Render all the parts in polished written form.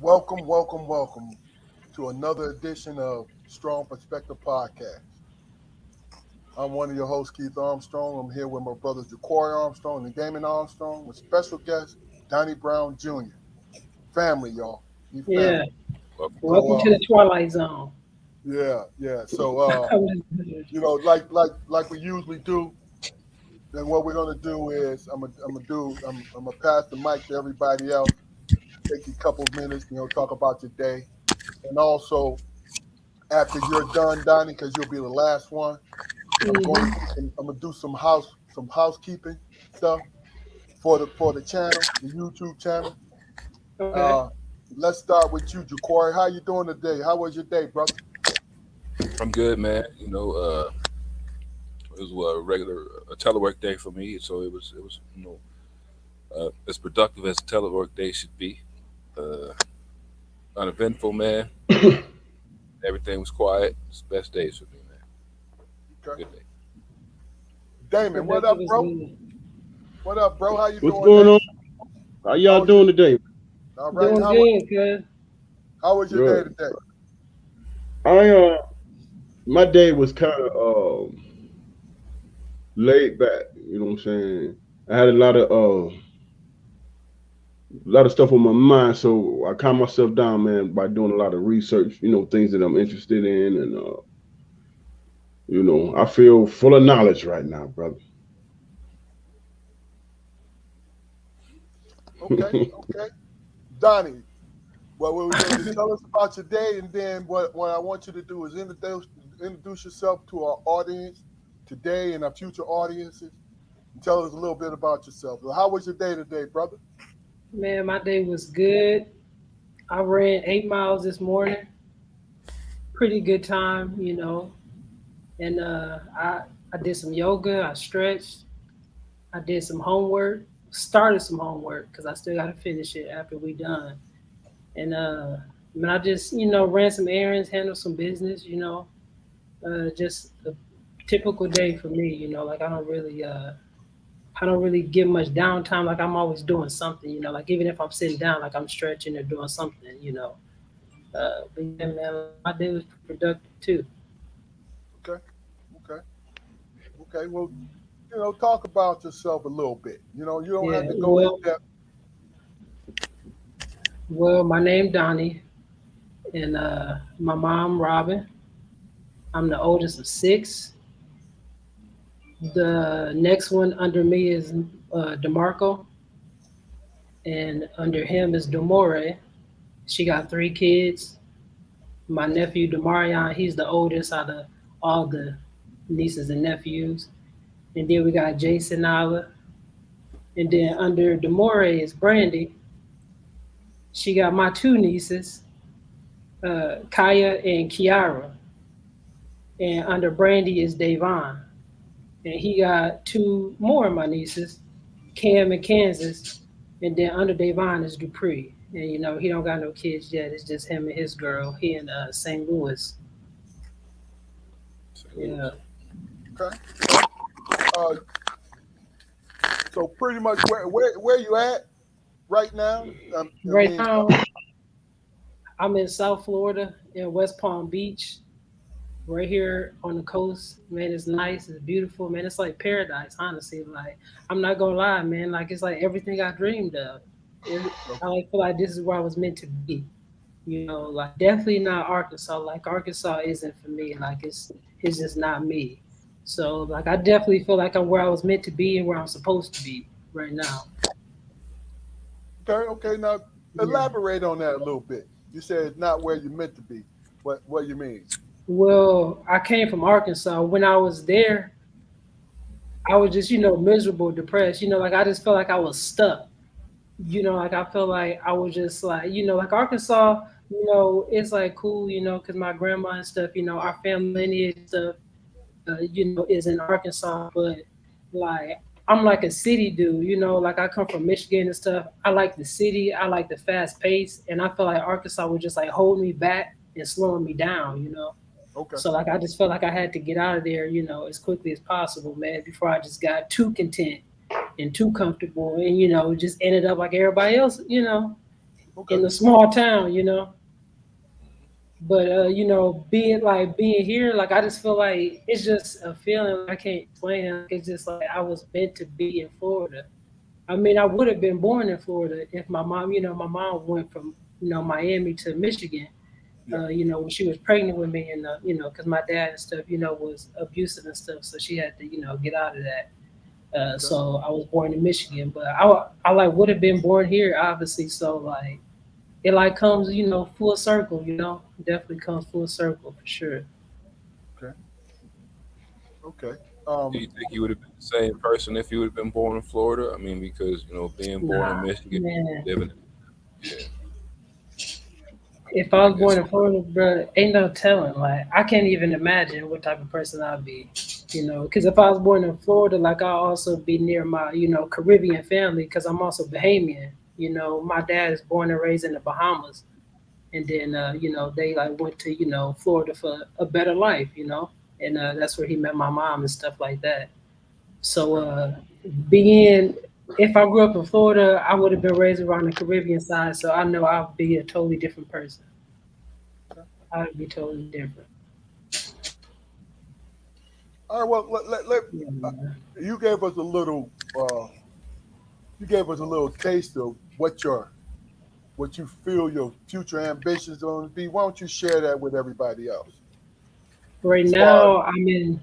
Welcome, welcome, welcome to another edition of Strong Perspective Podcast. I'm one of your hosts, Keith Armstrong. I'm here with my brothers, Jaquari Armstrong and Damon Armstrong, with special guest Donnie Brown Jr. Family, y'all. We Yeah. family. Welcome. Welcome So, to the Twilight Zone. yeah. So, like we usually do. Then what we're gonna do is I'm gonna pass the mic to everybody else. Take a couple of minutes, talk about your day, and also after you're done, Donnie, because you'll be the last one. I'm gonna do some housekeeping stuff for the channel, the YouTube channel. Okay. Uh, let's start with you, Jaquari. How you doing today? How was your day, brother? I'm good, man. It was a regular telework day for me, so it was as productive as a telework day should be. Uh, Uneventful, man. Everything was quiet. It's the best days for me, man. Okay. Good day. Damon, what Productive up, is bro? good. What up, bro? How you What's doing, going man? on? How How y'all was your doing today? all right? Doing good, cuz. How was your day Good. today? I My day was kind of laid back. You know what I'm saying? I had a lot of stuff on my mind, so I calmed myself down, man, by doing a lot of research. Things that I'm interested in, and I feel full of knowledge right now, brother. Okay, okay. Donnie, well, what we're gonna do? Tell us about your day, and then what I want you to do is introduce yourself to our audience today and our future audiences. And tell us a little bit about yourself. So how was your day today, brother? Man, my day was good. I ran 8 miles this morning. Pretty good time. And I did some yoga, I stretched, I did some homework, started some homework because I still gotta finish it after we done. And man, I just, ran some errands, handled some business. Just a typical day for me. Like I don't really give much downtime. Like I'm always doing something. Like even if I'm sitting down, like I'm stretching or doing something. But yeah, man, like my day was productive too. Okay, okay, okay. Well, talk about yourself a little bit. You don't have Yeah. to go in Well, depth. my name Donnie, and my mom Robin. I'm the oldest of six. The next one under me is Demarco, and under him is Demore. She got three kids. My nephew Demarion, he's the oldest out of all the nieces and nephews. And then we got Jason Nala. And then under Demore is Brandy. She got my two nieces, Kaya and Kiara. And under Brandy is Davon. And he got two more of my nieces, Cam and Kansas. And then under Davon is Dupree. And he don't got no kids yet. It's just him and his girl. He in St. Louis. St. Yeah. Louis. Okay, okay. Uh, so pretty much where you at right now? I Right mean, now, I'm in South Florida in West Palm Beach, right here on the coast. Man, it's nice. It's beautiful. Man, it's like paradise, honestly. Like, I'm not gonna lie, man. Like, it's like everything I dreamed of. I like feel like this is where I was meant to be. Like definitely not Arkansas. Like Arkansas isn't for me. Like it's just not me. So like I definitely feel like I'm where I was meant to be and where I'm supposed to be right now. okay, okay. Now Yeah. elaborate on that a little bit. You said it's not where you're meant to be. What you mean? Well, I came from Arkansas. When I was there, I was just, miserable, depressed. Like I just felt like I was stuck. Like I felt like I was just like, like Arkansas, it's like cool, because my grandma and stuff, our family lineage and stuff, is in Arkansas. But like, I'm like a city dude, like I come from Michigan and stuff. I like the city, I like the fast pace. And I feel like Arkansas would just like hold me back and slowing me down. Okay. So like I just felt like I had to get out of there, as quickly as possible, man, before I just got too content and too comfortable and just ended up like everybody else, Okay. in a small town, you know. But being here, like I just feel like it's just a feeling I can't explain. Like it's just like I was meant to be in Florida. I mean, I would have been born in Florida if my mom went from Miami to Michigan. Yeah. When she was pregnant with me, and because my dad and stuff, was abusive and stuff, so she had to, get out of that. Okay. So I was born in Michigan, but I like would have been born here, obviously. So like it like comes, full circle. Definitely comes full circle for sure. Okay. Okay. Do you think you would have been the same person if you would have been born in Florida? I mean, because being born in Nah, Michigan, man. living, yeah, If I I was born guess. in Florida, bro, ain't no telling. Like I can't even imagine what type of person I'd be. Because if I was born in Florida, like I'll also be near my, Caribbean family, because I'm also Bahamian. My dad is born and raised in the Bahamas, and then they like went to Florida for a better life, and that's where he met my mom and stuff like that. So Okay. being if I grew up in Florida, I would have been raised around the Caribbean side, so I know I'll be a totally different person. Okay. I'd be totally different. All right. Well, Yeah, uh, man. you gave us a little. You gave us a little taste of what you feel your future ambitions are going to be. Why don't you share that with everybody else? Right As far as now, I'm in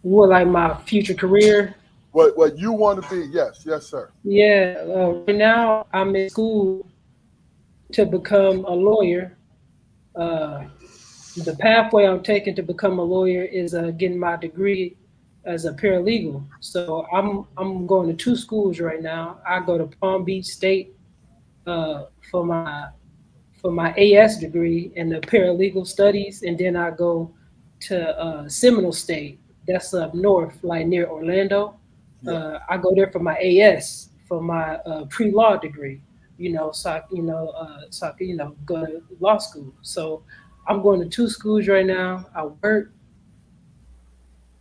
what like my future career. what you want to be. Yes. Yes, sir. Yeah, right now I'm in school to become a lawyer. Uh, the pathway I'm taking to become a lawyer is getting my degree as a paralegal. So I'm going to two schools right now. I go to Palm Beach State uh, for my AS degree in the paralegal studies, and then I go to Seminole State. That's up north, like near Orlando. Yeah. I go there for my AS for my pre-law degree. So I can go to law school. So I'm going to two schools right now. I work.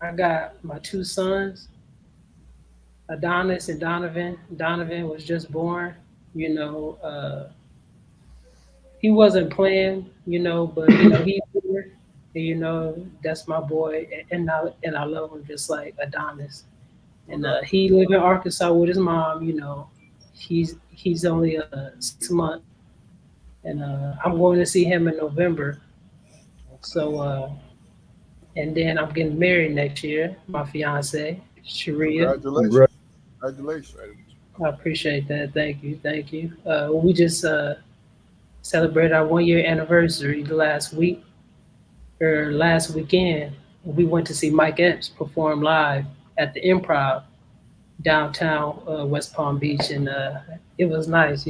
I got my two sons, Adonis and Donovan. Donovan was just born. You know, he wasn't playing, but he's here. And, that's my boy, and I love him just like Adonis. And Okay. he live in Arkansas with his mom. He's only 6 months, and I'm going to see him in November. Okay. So and then I'm getting married next year. My fiance Sharia. Congratulations. Congratulations. Right. I appreciate that. Thank you, thank you. We just celebrated our 1 year anniversary last week or last weekend. We went to see Mike Epps perform live at the Improv downtown West Palm Beach, and it was nice.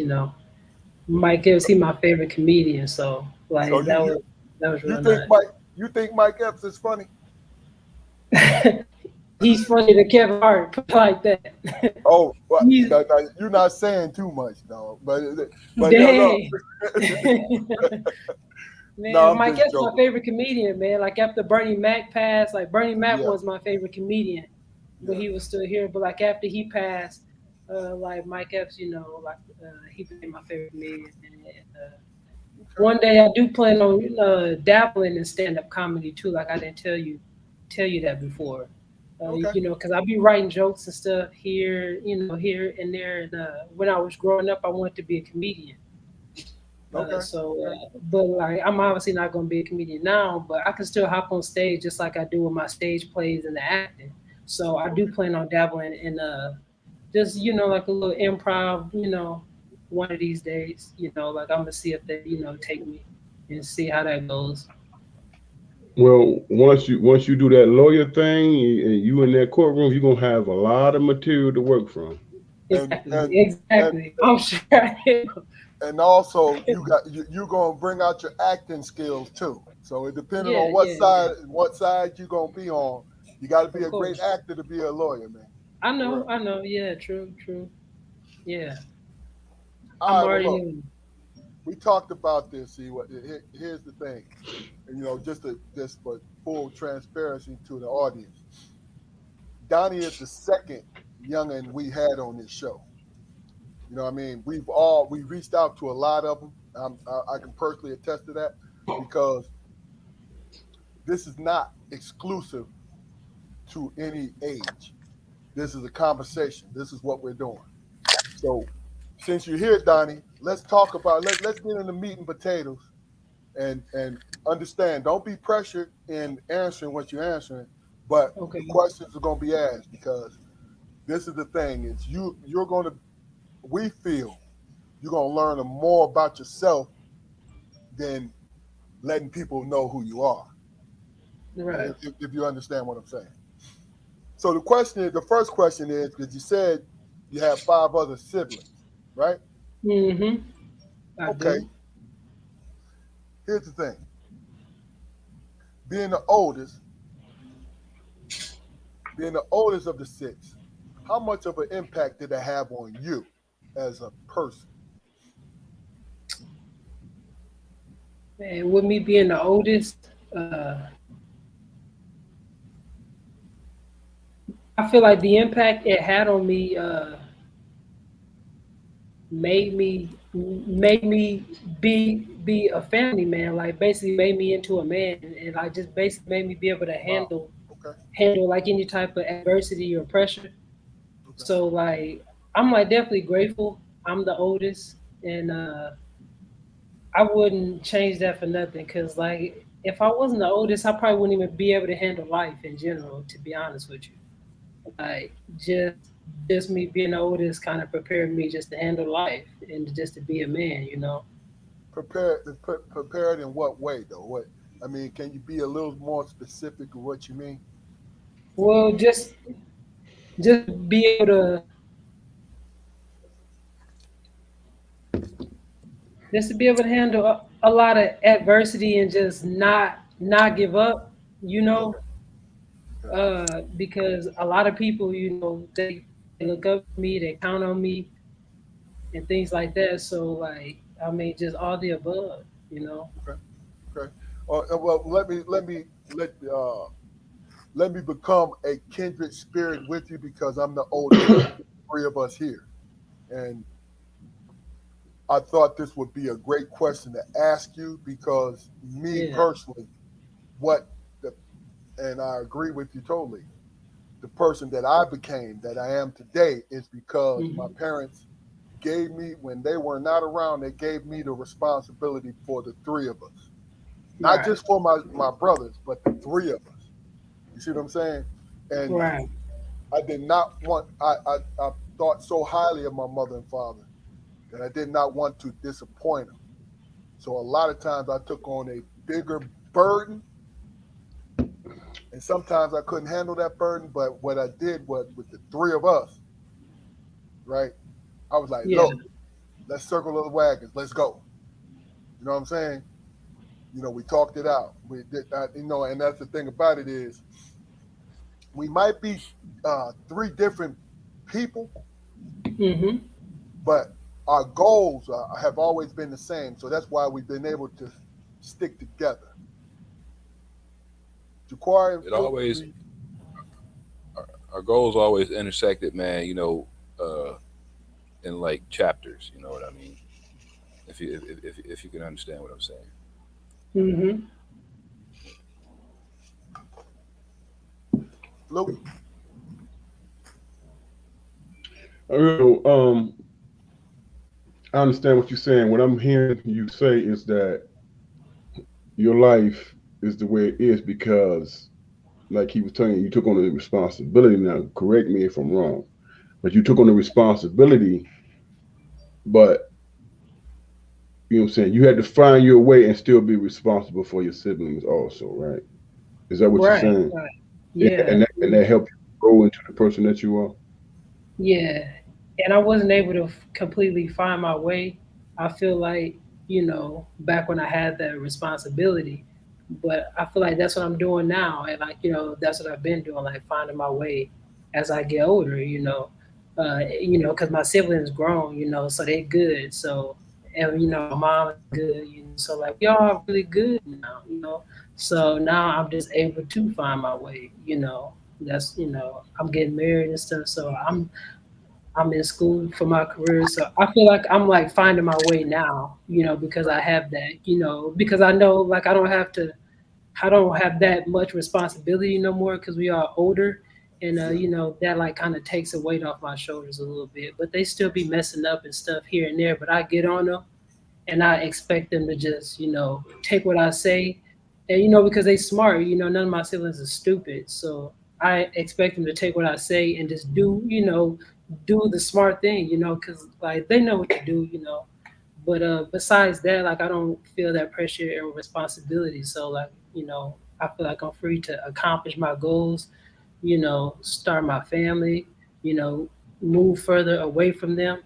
Mike Epps, he my favorite comedian, so So like that was you real think nice. Mike Epps is funny? He's funny to Kevin Hart, put it like that. Oh, well, He's you're not saying too much, no. But yeah, look. dang. No, Man, I'm Mike just Epps my joking. favorite comedian, man. Like after Bernie Mac passed, like Bernie Mac Yeah. was my favorite comedian when Yeah. he was still here. But like after he passed, like Mike Epps, like he became my favorite comedian. And, Okay. one day I do plan on dabbling in stand up comedy too. Like I didn't tell you that before. Okay. Because I be writing jokes and stuff here, here and there. And when I was growing up, I wanted to be a comedian. Okay. But like I'm obviously not going to be a comedian now, but I can still hop on stage just like I do with my stage plays and the acting. So I do Okay. plan on dabbling in just like a little improv, one of these days. Like I'm gonna see if they take me and see how that goes. Well, once you do that lawyer thing and you in that courtroom, you're gonna have a lot of material to work from. And Exactly, and and exactly. I'm sure I am. and also you gonna bring out your acting skills too. So it depending Yeah, on yeah, yeah. what side you gonna be on, you got to be Of a great course. actor to be a lawyer, man. I For know, real. I know. Yeah, true, true. Yeah, I'm All right. Well, already look, knowing. we talked about this. See what? Here's the thing, and just for full transparency to the audience, Donnie is the second youngin we had on this show. You know what I mean? We reached out to a lot of them. I can personally attest to that because this is not exclusive to any age. This is a conversation. This is what we're doing. So since you're here, Donnie, let's talk about let's get into meat and potatoes and understand. Don't be pressured in answering what you're answering, but the Okay. questions are gonna be asked because this is the thing, is you're gonna we feel you're gonna learn more about yourself than letting people know who you are. Right. If you understand what I'm saying. So the first question is because you said you have five other siblings, right? Mm-hmm. I Okay. do. Here's the thing: being the oldest, being the oldest of the six, how much of an impact did that have on you as a person? And with me being the oldest, I feel like the impact it had on me made me be a family man. Like basically made me into a man, and like just basically made me be able to Wow. handle Okay. handle like any type of adversity or pressure. Okay. So like I'm like definitely grateful. I'm the oldest, and I wouldn't change that for nothing. Cause like if I wasn't the oldest, I probably wouldn't even be able to handle life in general. To be honest with you, like just me being the oldest kind of prepared me just to handle life and just to be a man. You know. Prepared in what way though? What I mean, can you be a little more specific of what you mean? Well, just be able to just to be able to handle a lot of adversity and just not give up. You know, Okay. Okay. because a lot of people, they look up to me, they count on me, and things like that. So, like, I mean, just all the above, you know. Okay. Okay. Well, let me become a kindred spirit with you because I'm the oldest of the three of us here, and I thought this would be a great question to ask you because me Yeah. personally, what the and I agree with you totally. The person that I became, that I am today, is because my Hmm. parents gave me, when they were not around, they gave me the responsibility for the three of us. Not Right. just for my brothers, but the three of us. You see what I'm saying? And Right. I did not want, I thought so highly of my mother and father that I did not want to disappoint them. So a lot of times I took on a bigger burden, and sometimes I couldn't handle that burden. But what I did was with the three of us, right? I was like, Yeah. look, let's circle the wagons, let's go. You know what I'm saying? We talked it out. We did, and that's the thing about it is we might be three different people, Hmm. but our goals have always been the same. So that's why we've been able to stick together. Jaquari, It always our goals always intersected, man. Uh, in like chapters. You know what I mean? If you can understand what I'm saying. Hmm. Luke, Um, I understand what you're saying. What I'm hearing you say is that your life is the way it is because, like he was telling you, you took on the responsibility. Now, correct me if I'm wrong, but you took on the responsibility, but you know what I'm saying? You had to find your way and still be responsible for your siblings also, right? Is that what you're Right. saying? Right. And Yeah. and that helped you grow into the person that you are? Yeah, and I wasn't able to completely find my way. I feel like, back when I had that responsibility, but I feel like that's what I'm doing now. And like, that's what I've been doing, like finding my way as I get older, because my siblings grown, so they good. So, and, my mom is good, so like we all really good now. So now I'm just able to find my way. That's, I'm getting married and stuff. So I'm in school for my career, so I feel like I'm like finding my way now, because I have that, because I know like I don't have that much responsibility no more because we are older, and Yeah. that like kind of takes a weight off my shoulders a little bit. But they still be messing up and stuff here and there. But I get on them, and I expect them to just take what I say, and because they smart. None of my siblings are stupid, so I expect them to take what I say and just do the smart thing, because like they know what to do, but besides that, like I don't feel that pressure and responsibility. So like, I feel like I'm free to accomplish my goals, start my family, you know, move further away from them,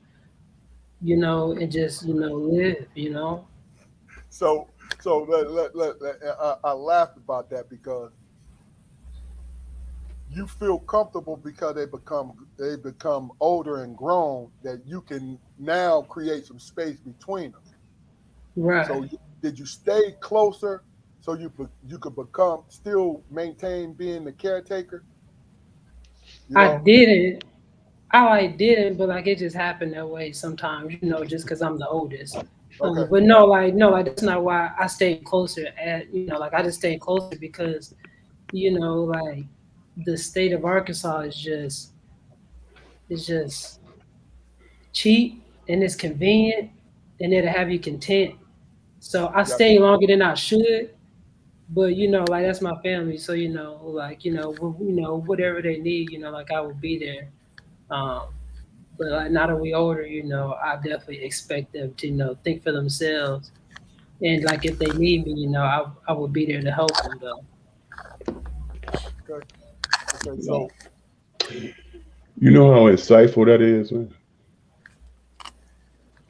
and just, live. So I laughed about that because you feel comfortable because they become older and grown that you can now create some space between them. Right. So did you stay closer so you could become still maintain being the caretaker? You I know? didn't. I like didn't, but like it just happened that way sometimes, just because I'm the oldest. Okay. But no, like that's not why I stayed closer. Like I just stayed closer because like the state of Arkansas is just cheap and it's convenient and it'll have you content. So I Got stay longer than I should, but like that's my family. So like whatever they need, like I will be there. Um, but like now that we older, I definitely expect them to think for themselves. And like if they need me, I will be there to help them though. you. Okay. Okay. Wow. So You know how insightful that is, man.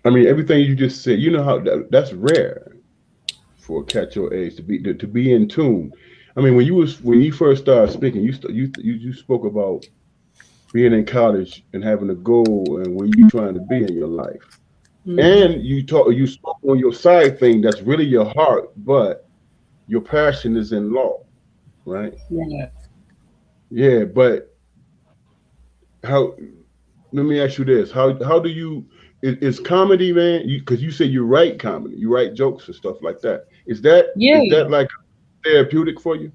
I mean, everything you just said. You know how that's rare for a cat your age to be in tune. I mean, when you first started speaking, you spoke about being in college and having a goal and where you trying to be in your life. Hmm. And you spoke on your side thing that's really your heart, but your passion is in law, right? Yeah. Yeah, but how? Let me ask you this: how do you? Is comedy, man? Because you say you write comedy, you write jokes and stuff like that. Is Yeah. that like therapeutic for you?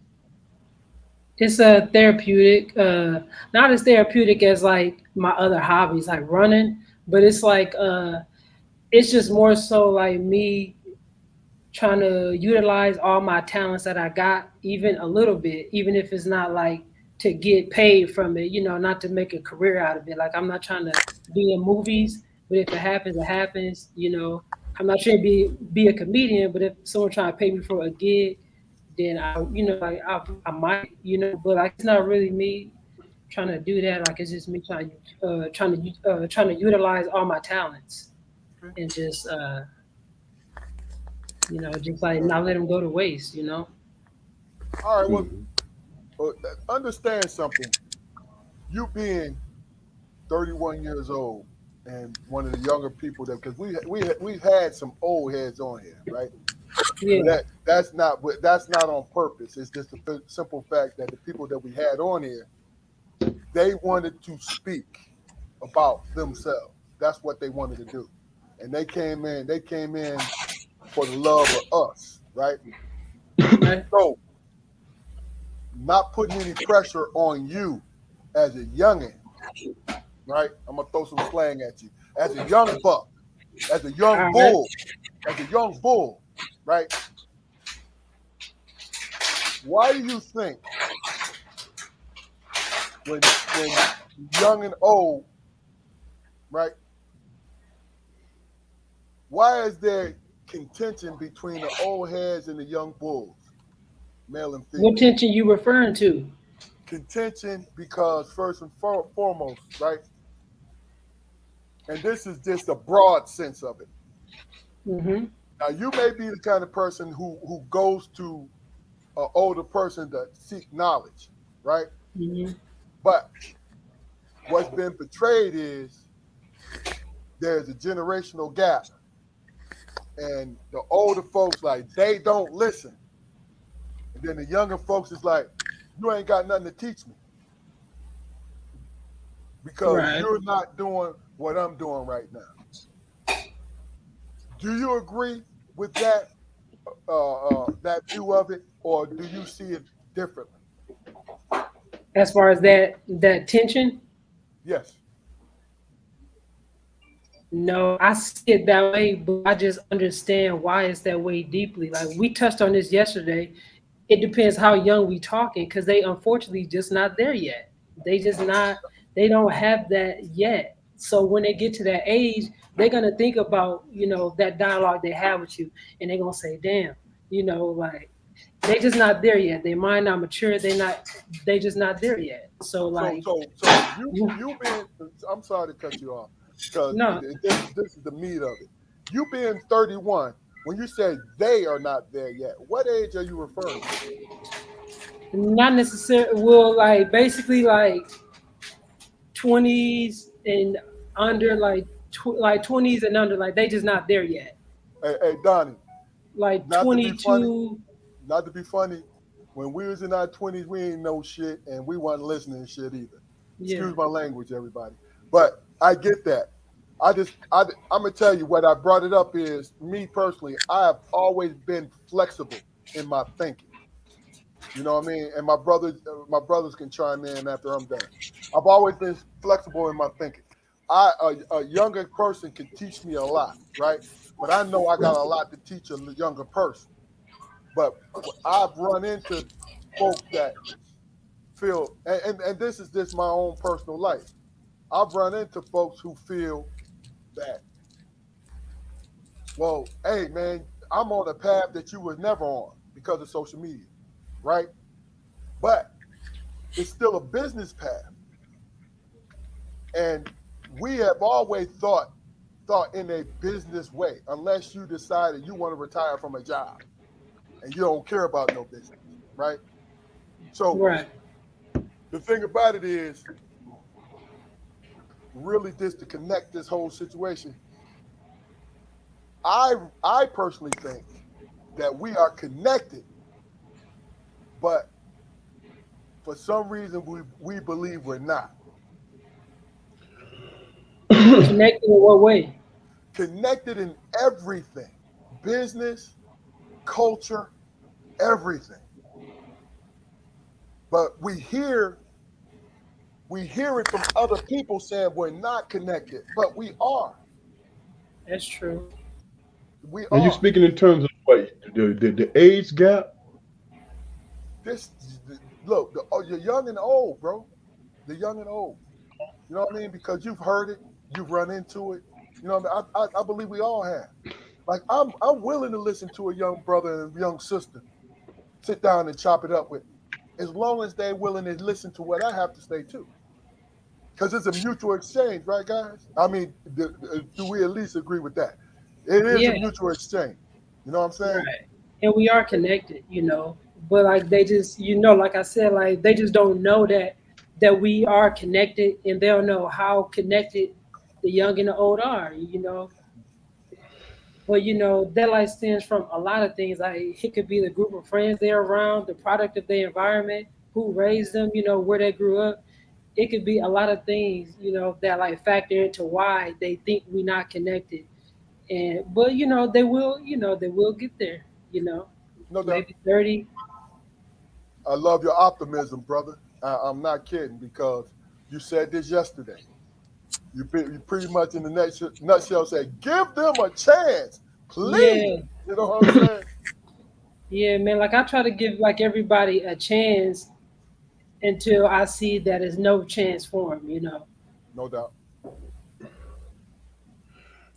It's a therapeutic, not as therapeutic as like my other hobbies, like running, but it's like it's just more so like me trying to utilize all my talents that I got, even a little bit, even if it's not like to get paid from it, not to make a career out of it. Like I'm not trying to be in movies, but if it happens, it happens. I'm not trying to be a comedian, but if someone trying to pay me for a gig, then like I might, but like it's not really me trying to do that. Like it's just me trying to utilize all my talents okay. and just just like Okay. not let them go to waste. All right. Well, Hmm. understand something. You being 31 years old and one of the younger people that because we've had some old heads on here, right? But Yeah. that's not on purpose. It's just a simple fact that the people that we had on here, they wanted to speak about themselves. That's what they wanted to do, and they came in. They came in for the love of us, right? Okay. So, not putting any pressure on you as a youngin, right? I'm gonna throw some slang at you. As a young buck, as a young All right. bull, as a young bull, right? Why do you think when young and old, right? Why is there contention between the old heads and the young bulls, male and What female? tension you referring to? Contention because first and foremost, right? And this is just a broad sense of it. Mm-hmm. Now, you may be the kind of person who goes to an older person to seek knowledge, right? Mm-hmm. But what's been portrayed is there's a generational gap, and the older folks like they don't listen, and then the younger folks is like, you ain't got nothing to teach me. because Right. you're not doing what I'm doing right now. Do you agree with that view of it, or do you see it differently? As far as that tension, Yes. no, I see it that way, but I just understand why it's that way deeply. Like we touched on this yesterday. It depends how young we talking, because they unfortunately just not there yet. They just not. They don't have that yet. So when they get to that age, they're gonna think about that dialogue they have with you, and they're gonna say, "Damn, like they just not there yet. Their mind not mature. They not. They just not there yet. So So like, so so you being, I'm sorry to cut you off because no, this is the meat of it. You being 31, when you say they are not there yet, what age are you referring to? not necessarily. Well, like basically like 20s and under, like 20s and under, like they just not there yet. Hey, Donnie, Like not to be funny, 22. not to be funny. When we was in our 20s, we ain't know shit and we wasn't listening to shit either. Yeah. Excuse my language, everybody. But I get that. I'm gonna tell you what I brought it up is me personally. I have always been flexible in my thinking. You know what I mean? And my brothers can chime in after I'm done. I've always been flexible in my thinking. A younger person can teach me a lot, right? But I know I got a lot to teach a younger person. But I've run into folks that feel, and this is just my own personal life. I've run into folks who feel that, well, hey man, I'm on a path that you was never on because of social media, right? But it's still a business path, and we have always thought in a business way, unless you decided you want to retire from a job and you don't care about no business, right? So Right. the thing about it is, really, just to connect this whole situation, I personally think that we are connected, but for some reason we believe we're not. Connected in what way? Connected in everything, business, culture, everything. But we hear it from other people saying we're not connected, but we are. That's true. We Are you are. speaking in terms of what the age gap? This look, you're young and old, bro. The young and old. You know what I mean? Because you've heard it, you've run into it. You know what I mean? I believe we all have. Like I'm willing to listen to a young brother and a young sister sit down and chop it up with me, as long as they're willing to listen to what I have to say too. Because it's a mutual exchange, right, guys? I mean, do we at least agree with that? It is a Yeah. mutual exchange. You know what I'm saying? Right. And we are connected. But like they just, like I said, like they just don't know that we are connected, and they don't know how connected the young and the old are. But that like stems from a lot of things. Like it could be the group of friends they're around, the product of their environment, who raised them, where they grew up. It could be a lot of things, that like factor into why they think we're not connected. And but they will get there, No doubt. maybe 30. I love your optimism, brother. I'm not kidding because you said this yesterday. You pretty much in the nutshell said, give them a chance, please. Yeah, You know what I'm saying? yeah, man. Like I try to give like everybody a chance until I see that there's no chance for them. No doubt.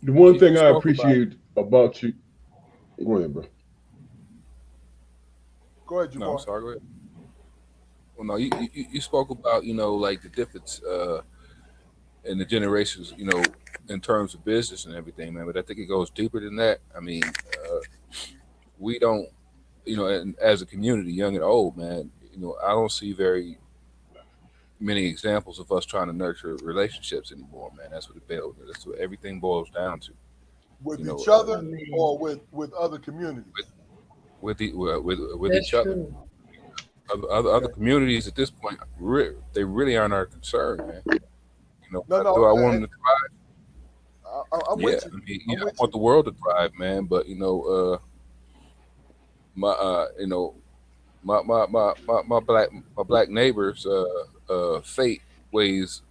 The one You thing I spoke about appreciate about you, go ahead, bro. Go ahead, no, I'm Jabbar. sorry. Go ahead. Well, no, you spoke about like the difference in the generations, in terms of business and everything, man. But I think it goes deeper than that. I mean, we don't, and as a community, young and old, man, I don't see very many examples of us trying to nurture relationships anymore, man. That's what it builds. That's what everything boils down to. You With know, each I other mean, or with other communities. with that's each other. true. Other Okay. communities at this point, they really aren't our concern, man. No, Do no, I want them to thrive? I'm Yeah, with you. I mean, I'm I with want you. the world to thrive, man. But my my black neighbor's fate weighs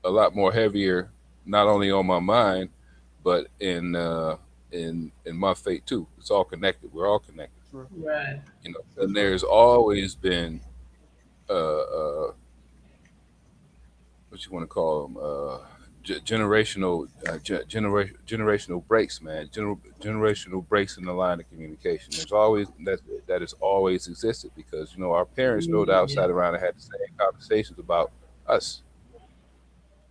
a lot more heavier, not only on my mind, but in my fate too. It's all connected. We're all connected, Sure. Right. That's And right. there's always been what you want to call them generational breaks, man. Generational breaks in the line of communication. That has always existed because our parents, no doubt, Yeah. sat around and had the same conversations about us.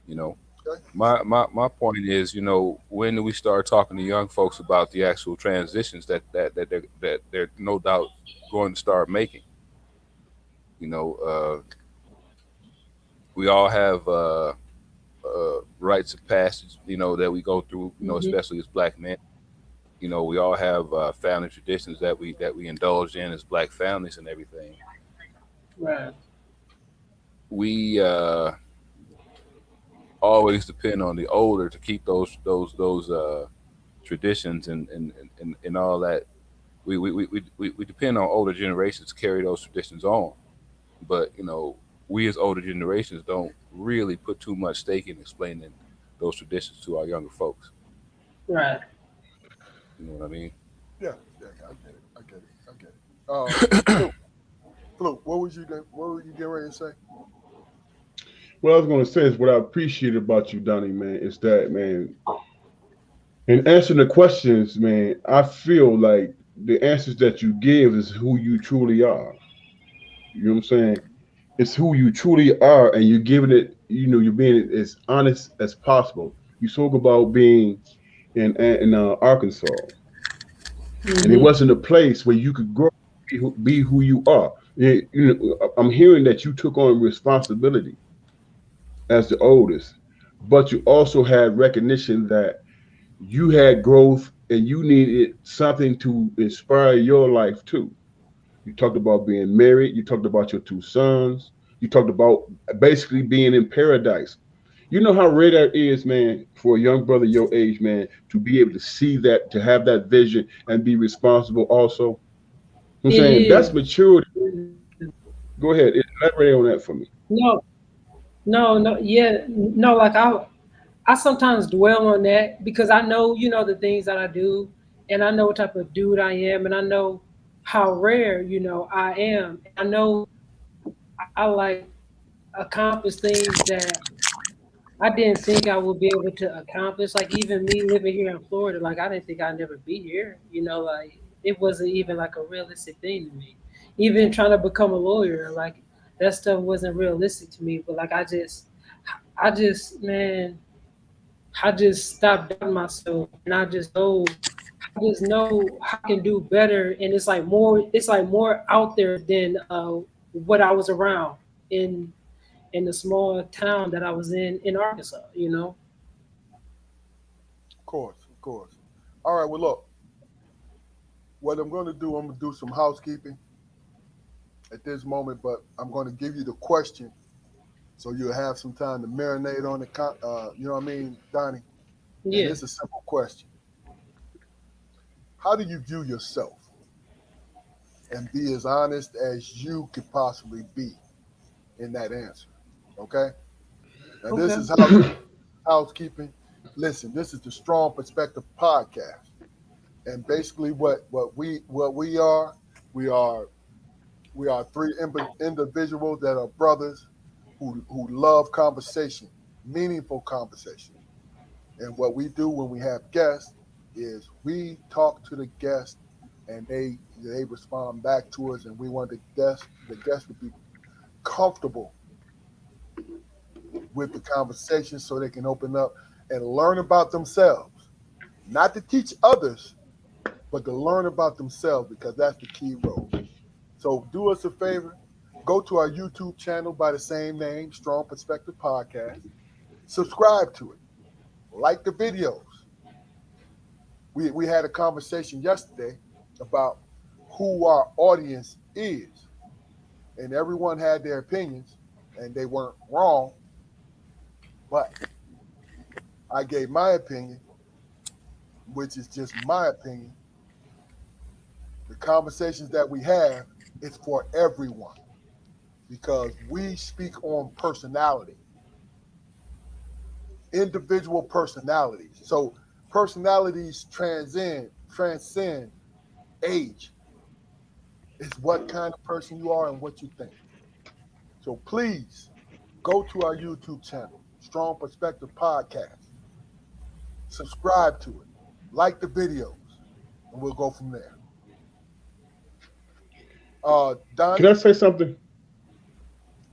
You know, Okay. my point is, when do we start talking to young folks about the actual transitions that they're no doubt going to start making? You know, we all have rites of passage, that we go through, Hmm. especially as black men. We all have family traditions that we indulge in as black families and everything. Right. We always depend on the older to keep those traditions and all that. We depend on older generations to carry those traditions on. But we as older generations don't really put too much stake in explaining those traditions to our younger folks. Right. You know what I mean? Yeah, yeah, I get it. I get it. I get it. Fluke, Fluke, what were you getting ready to say? What I was going to say is what I appreciate about you, Donnie, man, is that, man, in answering the questions, man, I feel like the answers that you give is who you truly are. You know what I'm saying? It's who you truly are, and you're giving it. You're being as honest as possible. You spoke about being in Arkansas, and it Hmm. wasn't a place where you could grow, be who you are. I'm hearing that you took on responsibility as the oldest, but you also had recognition that you had growth and you needed something to inspire your life too. You talked about being married. You talked about your two sons. You talked about basically being in paradise. You know how rare that is, man, for a young brother your age, man, to be able to see that, to have that vision and be responsible also. I'm It saying that's is. maturity. Go ahead. Elaborate on that for me. No, no, no. Yeah, no. Like I sometimes dwell on that because I know, the things that I do, and I know what type of dude I am, and I know how rare, I am. I know I like accomplish things that I didn't think I would be able to accomplish. Like even me living here in Florida, like I didn't think I'd never be here. Like it wasn't even like a realistic thing to me. Even trying to become a lawyer, like that stuff wasn't realistic to me. But like man, I just stopped doubting myself, and I just know I can do better. And it's like more out there than what I was around in in the small town that I was in Arkansas. Of course, of course. All right. Well, look, what I'm going to do, I'm going to do some housekeeping at this moment, but I'm going to give you the question so you'll have some time to marinate on it. You know what I mean, Donnie? And Yeah. it's a simple question. How do you view yourself? And be as honest as you could possibly be in that answer. Okay? Now, this Okay. is housekeeping. Listen, this is the Strong Perspective Podcast. And basically what we are, we are we are three individuals that are brothers who love conversation, meaningful conversation. And what we do when we have guests is we talk to the guests and they respond back to us, and we want the guests to be comfortable with the conversation so they can open up and learn about themselves. Not to teach others, but to learn about themselves because that's the key role. So do us a favor, go to our YouTube channel by the same name, Strong Perspective Podcast. Subscribe to it. Like the videos. We had a conversation yesterday about who our audience is, and everyone had their opinions, and they weren't wrong. But I gave my opinion, which is just my opinion. The conversations that we have is for everyone because we speak on personality, individual personalities. So personalities transcend age. It's what kind of person you are and what you think. So please go to our YouTube channel, Strong Perspective Podcast. Subscribe to it, like the videos, and we'll go from there. Can I Donnie, say something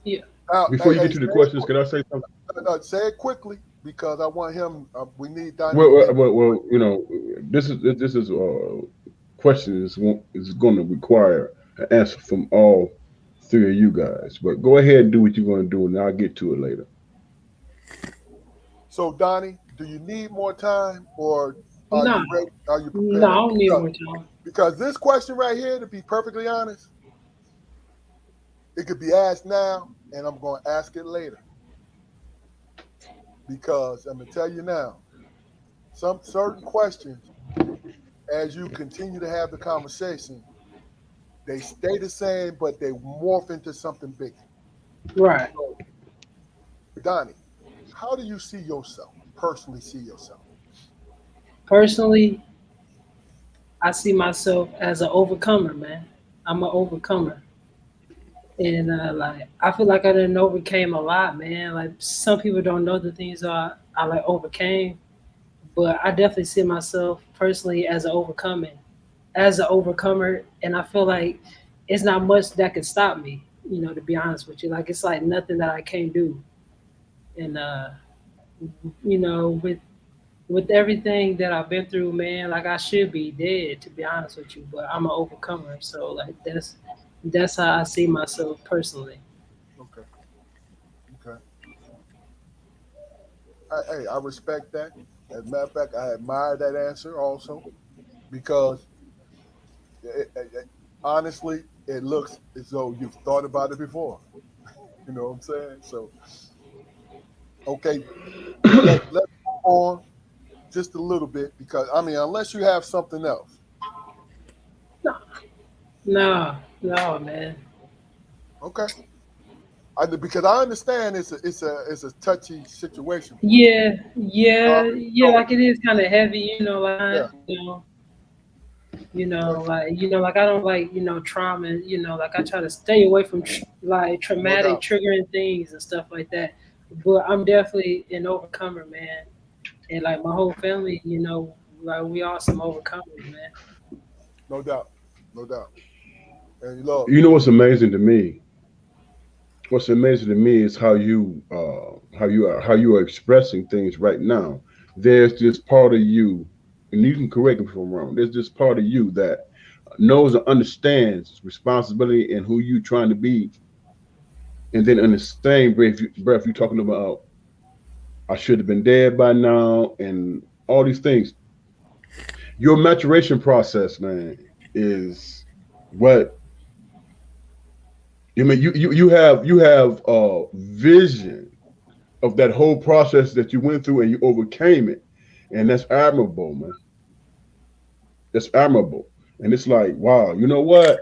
Yeah. before you hey, get to the questions? Can I say something? say it quickly because I want him. We need Donnie. Well, you know, this is question is going to require an answer from all three of you guys. But go ahead and do what you're going to do, and I'll get to it later. So Donnie, do you need more time, or are No, you ready? Are you no, I prepared? don't need more time. Because this question right here, to be perfectly honest, it could be asked now, and I'm going to ask it later. Because I'm going to tell you now, some certain questions, as you continue to have the conversation, they stay the same, but they morph into something bigger. Right. So, Donnie, how do you see yourself, personally see yourself? Personally, I see myself as an overcomer, man. I'm an overcomer. And like I feel like I didn't overcame a lot, man. Like some people don't know the things I like overcame, but I definitely see myself personally as an overcomer, and I feel like it's not much that can stop me. You know, to be honest with you, like it's like nothing that I can't do, and you know, with everything that I've been through, man, like I should be dead to be honest with you, but I'm an overcomer, so like that's how I see myself personally. Okay, okay. Hey, I respect that. As a matter of fact, I admire that answer also because honestly, it looks as though you've thought about it before. You know what I'm saying? So, okay, let's move on just a little bit because I mean, unless you have something else, No, no, no, man. okay. Because I understand it's a touchy situation for you. Yeah, I yeah, already yeah. know Like it is kind of heavy, you know. Like that. Yeah, like I don't like trauma. You know, like I try to stay away from like no traumatic, doubt. triggering things and stuff like that. But I'm definitely an overcomer, man. And like my whole family, like we all some overcomers, man. No doubt. No doubt. And look, You know what's amazing to me? What's amazing to me is how you are expressing things right now. There's this part of you, and you can correct me if I'm wrong. There's this part of you that knows and understands responsibility and who you trying to be, and then in the same breath you're talking about I should have been dead by now and all these things. Your maturation process, man, is what you mean. You have a vision of that whole process that you went through and you overcame it, and that's admirable, man. That's admirable, and it's like, wow, you know what?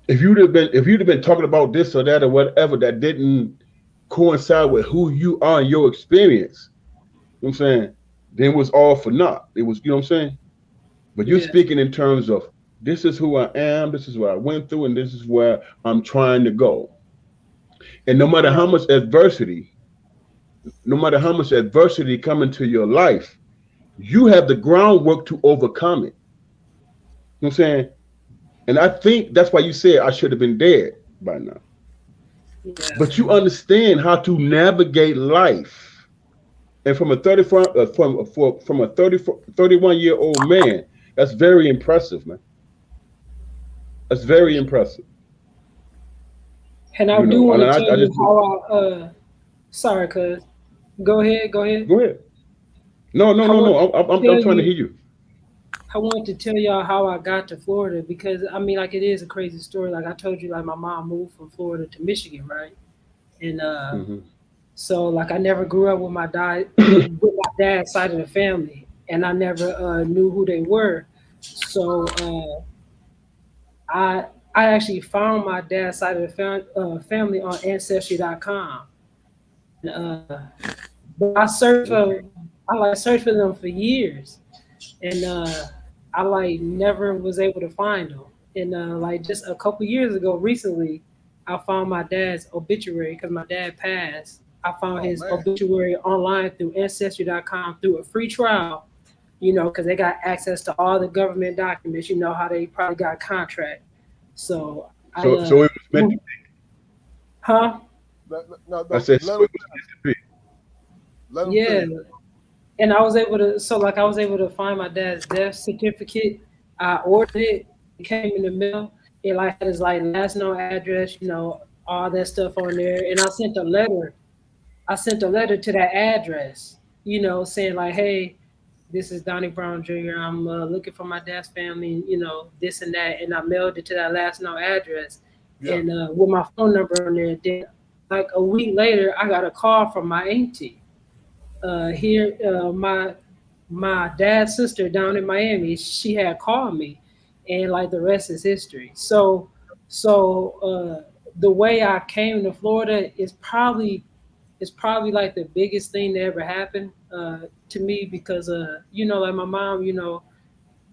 If you'd have been talking about this or that or whatever that didn't coincide with who you are and your experience, you know what I'm saying, then it was all for naught. It was, you know what I'm saying? But you're Yes, speaking in terms of this is who I am, this is what I went through, and this is where I'm trying to go. And right. no matter how much adversity come into your life, you have the groundwork to overcome it. You know what I'm saying? And I think that's why you said I should have been dead by now. Yes, But you understand how to navigate life. And from a 34 from a 31-year-old man, that's very impressive, man. That's very impressive. and I You do know, want and to tell I you just how I. Sorry, cuz. Go ahead. Go ahead. go ahead. No, no, I no, want no. to I'm tell trying to you. hear you. I wanted to tell y'all how I got to Florida because I mean, like, it is a crazy story. Like I told you, like my mom moved from Florida to Michigan, right? And Hmm. So like I never grew up with my dad's side of the family, and I never knew who they were. So I actually found my dad's side of the family on Ancestry.com. And, but I like searched for them for years, and I like never was able to find them. And like just a couple years ago, recently, I found my dad's obituary because my dad passed. I found Oh his man. obituary online through Ancestry.com through a free trial, because they got access to all the government documents. You know how they probably got contract. So I So it was meant to. huh? No, I no, said so let it him was meant to be. let him Yeah, finish. and I was able to find my dad's death certificate. I ordered it. It came in the mail. It like had his like last known address, all that stuff on there. And I sent a letter. I sent a letter to that address, saying like, "Hey, this is Donnie Brown Jr. I'm looking for my dad's family, this and that." And I mailed it to that last known address, Yeah. and with my phone number on there. Then, like a week later, I got a call from my auntie here my dad's sister down in Miami. She had called me, and like the rest is history. So the way I came to Florida is probably like the biggest thing that ever happened to me because like my mom,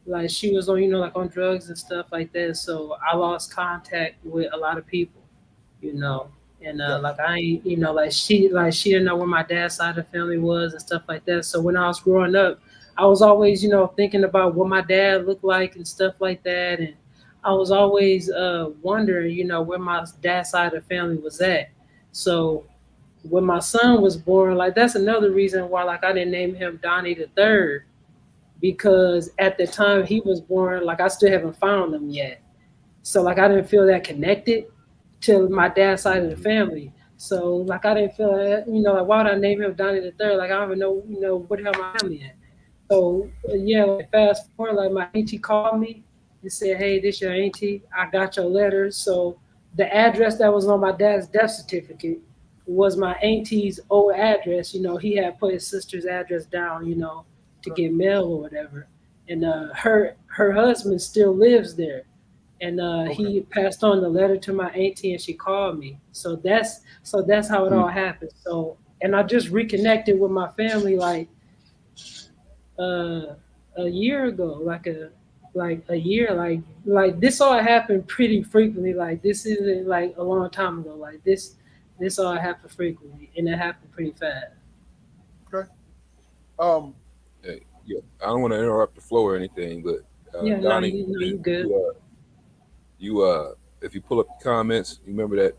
like she was on like on drugs and stuff like that. So I lost contact with a lot of people, you know. And Yes. like I ain't, like she didn't know where my dad's side of the family was and stuff like that. So when I was growing up, I was always, thinking about what my dad looked like and stuff like that. And I was always wondering, where my dad's side of the family was at. So when my son was born, like that's another reason why like I didn't name him Donnie the third because at the time he was born, like I still haven't found him yet. So like I didn't feel that connected to my dad's side of the family. So like I didn't feel that, like why would I name him Donnie the Third? Like I don't even know, where the hell my family at. So yeah, like fast forward, like my auntie called me and said, "Hey, this your auntie. I got your letter." So the address that was on my dad's death certificate was my auntie's old address. He had put his sister's address down, to Okay. get mail or whatever. And her husband still lives there, and Okay. he passed on the letter to my auntie, and she called me. So that's how it Mm. all happened. So and I just reconnected with my family uh, a year ago, like a year, like this all happened pretty frequently. Like this isn't like a long time ago. Like this all happened frequently, and it happened pretty fast. Okay. Um. Hey, yeah, I don't want to interrupt the flow or anything, but Yeah, no, Donnie, you good. you if you pull up the comments, you remember that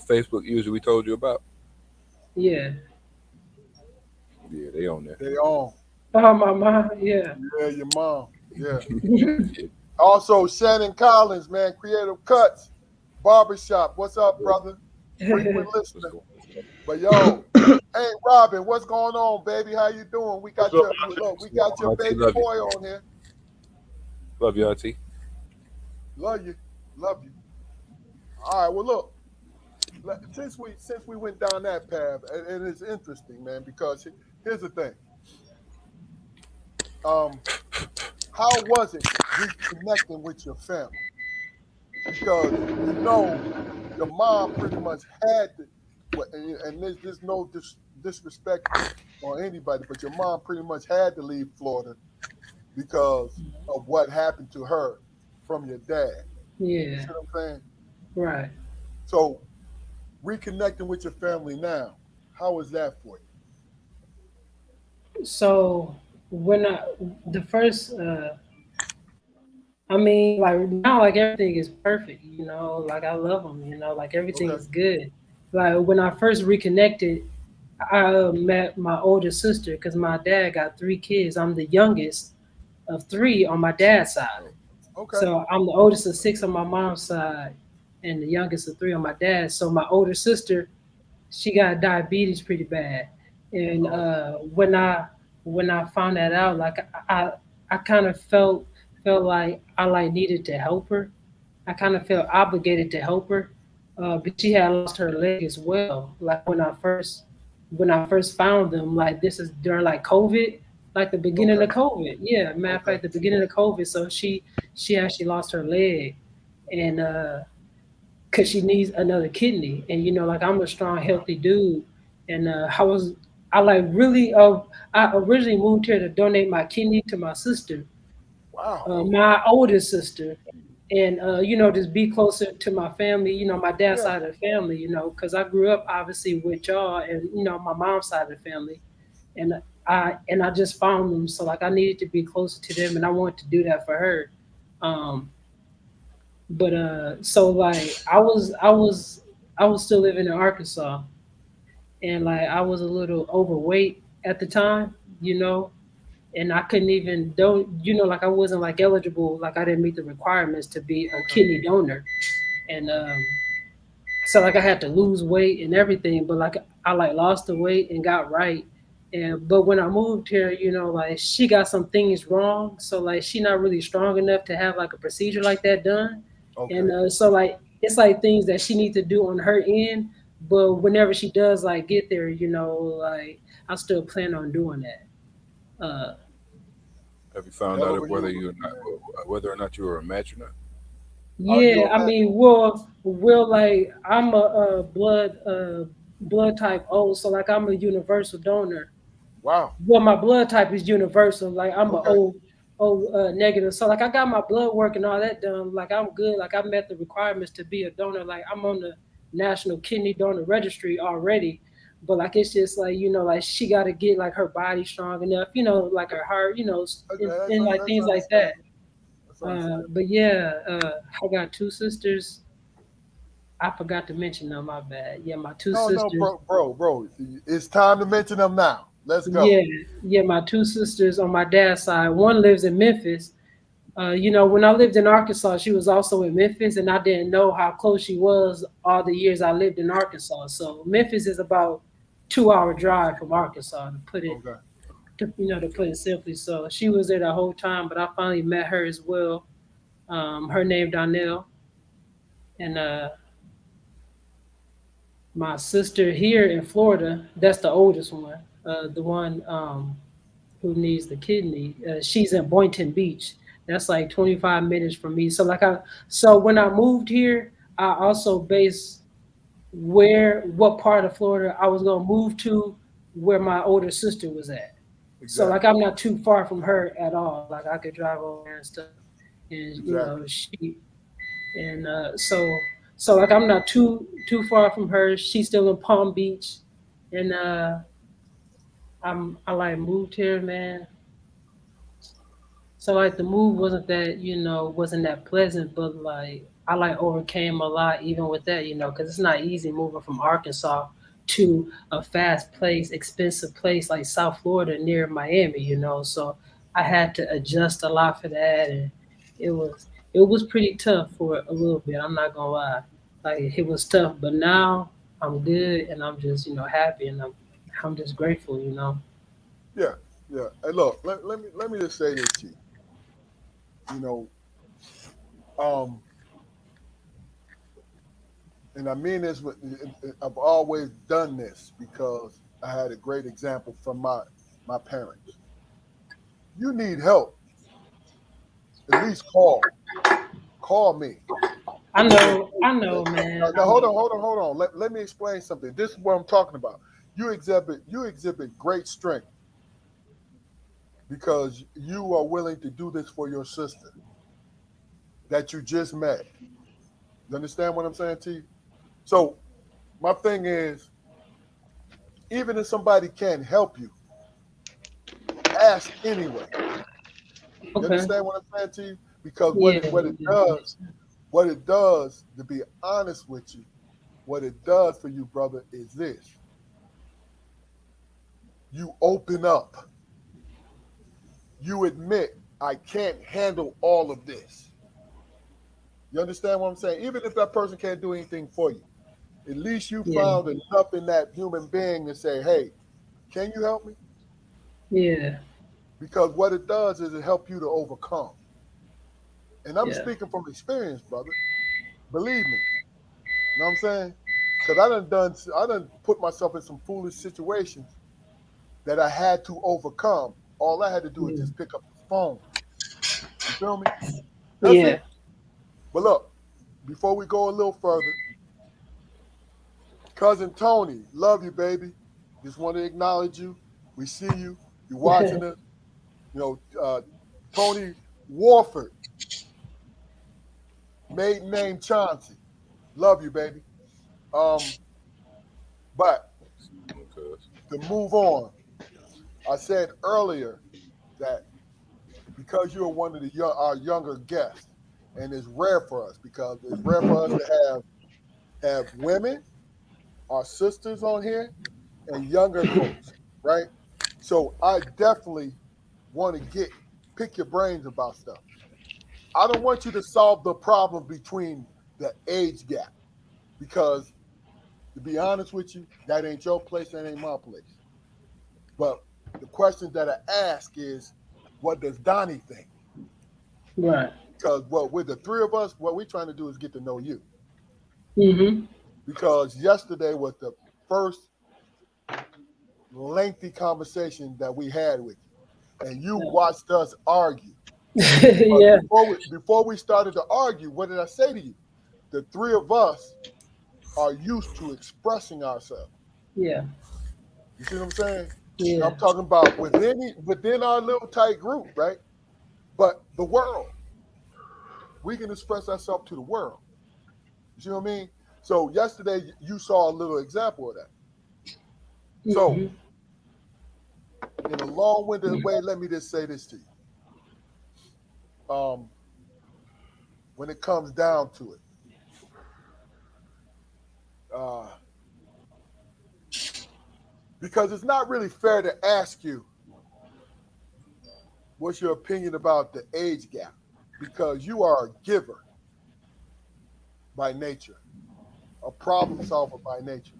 Facebook user we told you about? Yeah. Yeah, they on there. They on. Oh, my mom. Yeah. Yeah, your mom. Yeah. Yeah, Also, Shannon Collins, man, Creative Cuts, Barbershop. What's up, brother? Frequent what's listener. going on? But yo, hey Robin, what's going on, baby? How you doing? We What's got up? your look, we What's going got on, your Auntie? baby Love you. boy on here. Love you, Auntie. Love you, love you. All right, well look, since we went down that path, and it's interesting, man, because here's the thing. Um, how was it reconnecting with your family? Because your mom pretty much had to, and there's no disrespect on anybody, but your mom pretty much had to leave Florida because of what happened to her from your dad. You Yeah. see what I'm saying? Right. So reconnecting with your family now, how is that for you? So when the first I mean, like now, like everything is perfect, like I love them, like everything Okay. is good. Like when I first reconnected, I met my older sister because my dad got three kids. I'm the youngest of three on my dad's side. Oh, Okay. So I'm the oldest of six on my mom's side and the youngest of three on my dad's. So my older sister, she got diabetes pretty bad. And Oh, when I found that out, like I kind of felt like I like needed to help her. I kind of felt obligated to help her but she had lost her leg as well. Like when I first found them, like this is during like COVID, like the beginning Okay. of COVID. Yeah, matter of Okay. fact, the beginning of COVID. So she actually lost her leg, and because she needs another kidney. And like I'm a strong, healthy dude, and I like really I originally moved here to donate my kidney to my sister, Wow. my oldest sister, and just be closer to my family, my dad's Yeah. side of the family, because I grew up obviously with y'all and my mom's side of the family, and I just found them, so like I needed to be closer to them, and I wanted to do that for her. um but so like I was still living in Arkansas, and like I was a little overweight at the time, and I couldn't even don't like I wasn't like eligible, like I didn't meet the requirements to be a Okay. kidney donor. And so like I had to lose weight and everything, but like I like lost the weight and got right. And but when I moved here, like she got some things wrong, so like she not really strong enough to have like a procedure like that done. And Okay. so like it's like things that she needs to do on her end, but whenever she does like get there, like I still plan on doing that. Have you found Hell out of a whether human. you're not, Man. whether or not you were a match or not? Are you Yeah, a I man? mean, well, like I'm a blood type O, so like I'm a universal donor. Wow. Well, my blood type is universal. Like I'm a Okay. O negative. So like I got my blood work and all that done. Like I'm good. Like I met the requirements to be a donor. Like I'm on the National Kidney Donor Registry already. But like it's just like like she got to get like her body strong enough. Like her heart. And like That's things like that. understandable. That's understandable. But yeah, I got two sisters. I forgot to mention them. My bad. Yeah, my two No, no, sisters. bro. It's time to mention them now. Let's go. Yeah, yeah, my two sisters on my dad's side. One lives in Memphis. When I lived in Arkansas, she was also in Memphis, and I didn't know how close she was all the years I lived in Arkansas. So Memphis is about 2 hour drive from Arkansas, Okay. to put it simply. So she was there the whole time, but I finally met her as well. Her name Donnell, and my sister here in Florida, that's the oldest one, the one who needs the kidney. She's in Boynton Beach. That's like 25 minutes from me. So when I moved here, I also based what part of Florida I was gonna move to, where my older sister was at. So like Exactly. I'm not too far from her at all. Like I could drive over there and stuff, and Exactly. so like I'm not too far from her. She's still in Palm Beach, and I like moved here, man. So like the move wasn't that pleasant, but like I like overcame a lot even with that, because it's not easy moving from Arkansas to a fast place, expensive place like South Florida near Miami, So I had to adjust a lot for that, and it was pretty tough for a little bit. I'm not gonna lie, like it was tough, but now I'm good, and I'm just happy, and I'm just grateful. Yeah. Yeah. Hey, look. Let me just say this to you. You know, um, and I mean this. I've always done this because I had a great example from my parents. You need help, at least call me. I know, Now, man. I now hold know. on, hold on, hold on. Let me explain something. This is what I'm talking about. You exhibit great strength because you are willing to do this for your sister that you just met. You understand what I'm saying to you? So my thing is, even if somebody can't help you, ask anyway. You Okay. understand what I'm saying to you? Because what Yeah. it what it does, what it does, to be honest with you, what it does for you, brother, is this: you open up. You admit I can't handle all of this. You understand what I'm saying? Even if that person can't do anything for you, at least you Yeah. found enough in that human being to say, "Hey, can you help me?" Yeah. Because what it does is it helps you to overcome. And I'm Yeah. speaking from experience, brother. Believe me. You know what I'm saying? Because I done put myself in some foolish situations that I had to overcome. All I had to do is Yeah. just pick up the phone. You feel me? That's Yeah. it. But look, before we go a little further, cousin Tony, love you, baby. Just want to acknowledge you. We see you. You watching us. You know, Tony Warford, maiden name Chauncey. Love you, baby. Um, but Because to move on, I said earlier that because you're one of our younger guests, and it's rare for us because it's rare for us to have women, our sisters on here, and younger folks, right? So I definitely want to pick your brains about stuff. I don't want you to solve the problem between the age gap because, to be honest with you, that ain't your place, that ain't my place. But the question that I ask is, what does Donnie think? Right. Because what with the three of us, what we're trying to do is get to know you. Mm-hmm. Because yesterday was the first lengthy conversation that we had with you, and you watched us argue. But Yeah. before we started to argue, what did I say to you? The three of us are used to expressing ourselves. Yeah. You see what I'm saying? And Yeah. I'm talking about within our little tight group, right? But the world, we can express ourselves to the world. You see what I mean? So yesterday you saw a little example of that. So Mm-hmm. in a long-winded way, let me just say this to you. When it comes down to it, uh, because it's not really fair to ask you what's your opinion about the age gap, because you are a giver by nature, a problem solver by nature.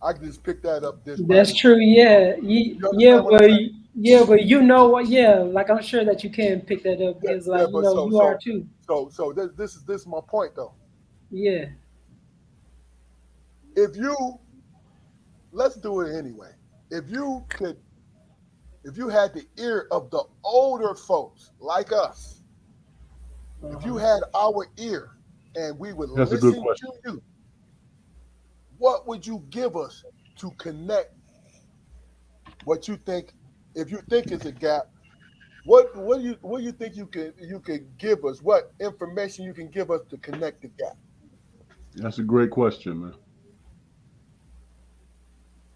I can just pick that up just by That's true. Yeah. you Yeah, understand what I'm but saying? you know what? Yeah, like I'm sure that you can pick that up Yeah, because, yeah, like, but you are too. this is my point though. Yeah. If you let's do it anyway. If you could if you had the ear of the older folks like us, if you Uh-huh. had our ear and we would That's a good listen question. to you, what would you give us to connect what you think? If you think it's a gap, what do you think you could give us? What information you can give us to connect the gap? That's a great question, man.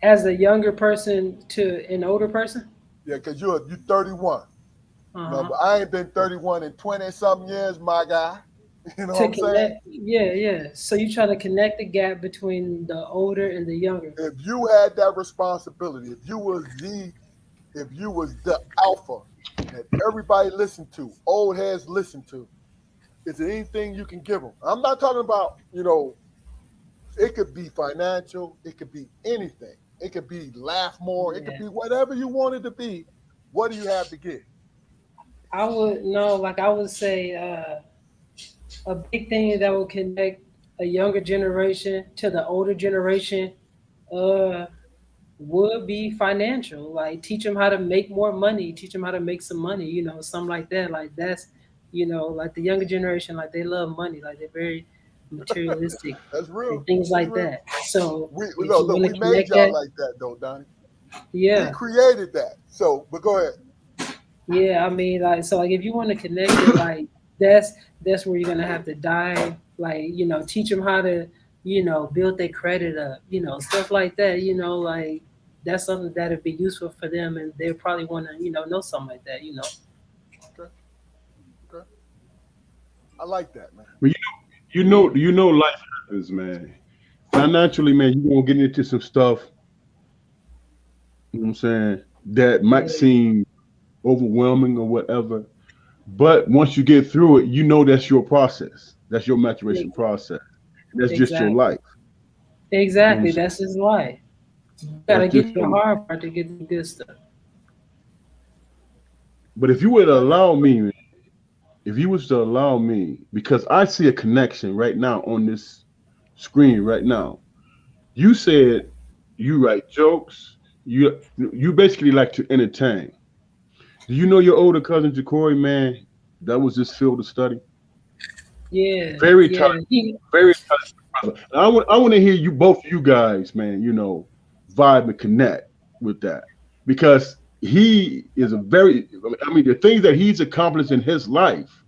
As a younger person to an older person. Yeah, because you're 31. No, Uh-huh. but I ain't been 31 in 20 something years, my guy. You know what To I'm saying? connect, yeah, yeah. So you try to connect the gap between the older and the younger. If you had that responsibility, if you was the alpha that everybody listened to, old heads listen to, is there anything you can give them? I'm not talking about, it could be financial, it could be anything. It could be laugh more, it could Yeah. be whatever you want it to be. What do you have to give? I would no, like I would say a big thing that would connect a younger generation to the older generation uh would be financial. Like teach them how to make more money, teach them how to make some money, something like that. Like that's like the younger generation, like they love money, like they're very materialistic That's real. and things That's like real. that. So We if you look, want we to made connect y'all that, like that though, Donnie. We yeah. created that. So, but go ahead. Yeah, I mean, like, so, like, if you want to connect it, like, that's where you're gonna have to dive, like, teach them how to, build their credit up, stuff like that, like, that's something that'd be useful for them, and they probably want to, know something like that. Okay, okay. I like that, man. But Yeah, life happens, man. Financially, man, you're gonna get into some stuff, you know what I'm saying, that might yeah, seem overwhelming or whatever. But once you get through it, you know that's your process. That's your maturation ex- process. That's just your exactly, life. You know what I'm exactly. saying? That's his life. You gotta That's get just to the your life. hard part to get the good stuff. But if you would Okay. allow me, man, if you was to allow me, because I see a connection right now on this screen right now. You said you write jokes. You basically like to entertain. Do you know your older cousin Jacory, man? That was his field of study. Yeah, Very yeah. talented, very talented brother. I want to hear you both you guys, man, vibe and connect with that. Because he is a very I mean the things that he's accomplished in his life,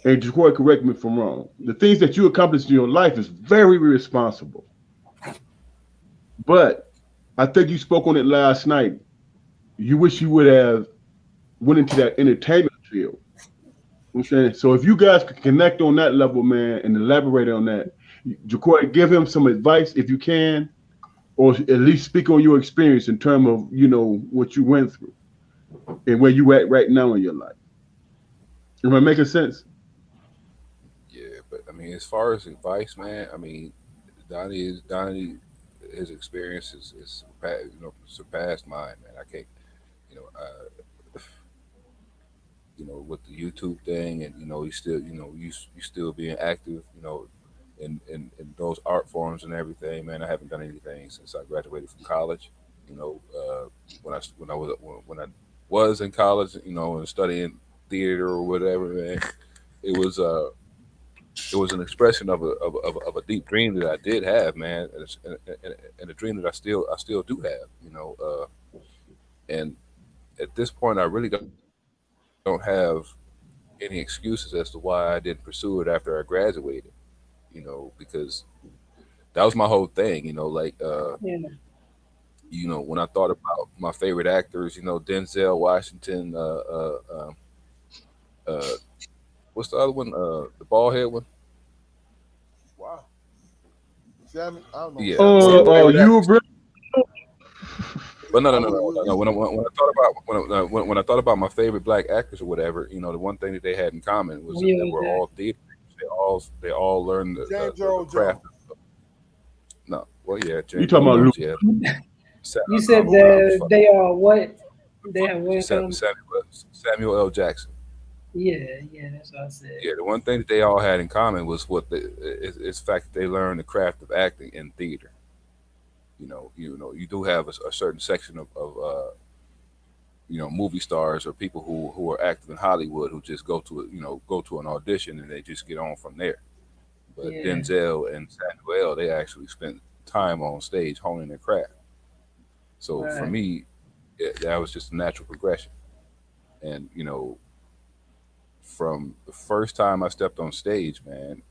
and Jacory, correct me if I'm wrong, the things that you accomplished in your life is very responsible. But I think you spoke on it last night. You wish you would have went into that entertainment field. I'm saying, so if you guys could connect on that level, man, and elaborate on that, Jacory, give him some advice if you can, or at least speak on your experience in terms of what you went through and where you at right now in your life. Am I making sense? Yeah, but I mean, as far as advice, man, I mean, Donnie, his experience is surpassed mine, man. I can't, you know, with the YouTube thing, and you still, you still being active, in those art forms and everything, man. I haven't done anything since I graduated from college. You know, when I was in college, and studying theater or whatever, man, it was it was an expression of a deep dream that I did have, man, and a dream that I still do have, and at this point, I really don't have any excuses as to why I didn't pursue it after I graduated, because that was my whole thing, like Yeah. when I thought about my favorite actors, Denzel Washington, uh, what's the other one, the bald head one? Wow. Sammy, I don't know Yeah, Samuel one of L. my favorite You, actors. bro. But no, no, I no, mean, no, no. When I thought about when I thought about my favorite black actors or whatever, the one thing that they had in common was that they Samuel were Jackson. all theater. They all learned James the Earl craft. Jones. No, well, yeah, You James talking Earl about Luke? Jones, yeah. You I'm, said I'm that fucking they are what? They have what in common? Samuel L. Jackson. Yeah, yeah, that's what I said. Yeah, the one thing that they all had in common was is the fact that they learned the craft of acting in theater. You do have a certain section of movie stars or people who are active in Hollywood who just go to an audition and they just get on from there. But Yeah, Denzel and Samuel, they actually spent time on stage honing their craft. So for right. me, that was just a natural progression. And from the first time I stepped on stage, man,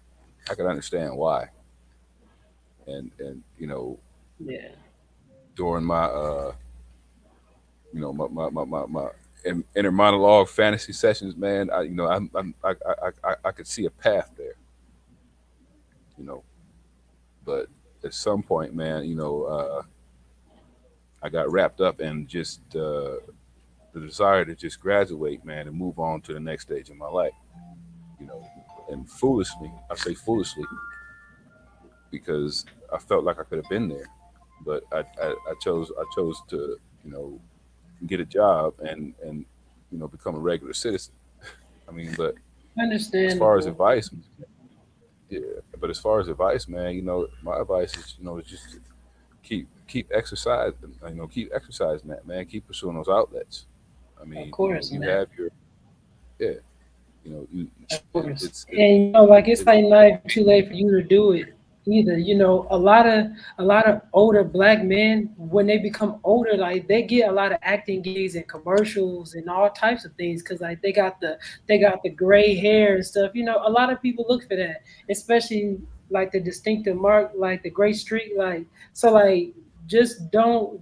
I could understand why. And Yeah, during my my inner monologue fantasy sessions, man, I could see a path there, you know. But at some point, man, I got wrapped up in just the desire to just graduate, man, and move on to the next stage of my life, you know. And foolishly, I say foolishly, because I felt like I could have been there, but I chose to get a job and become a regular citizen. I mean, but as far as understandable. advice, yeah. But as far as advice, man, my advice is is just keep exercising, keep exercising that, man. Keep pursuing those outlets. I Of mean, course, you man. have your yeah, you Of it, course. it's it, And like it's it like not too late for you to do it either. A lot of older black men when they become older, like they get a lot of acting gigs and commercials and all types of things because like they got the gray hair and stuff. A lot of people look for that, especially like the distinctive mark, like the gray streak. Like so, like just don't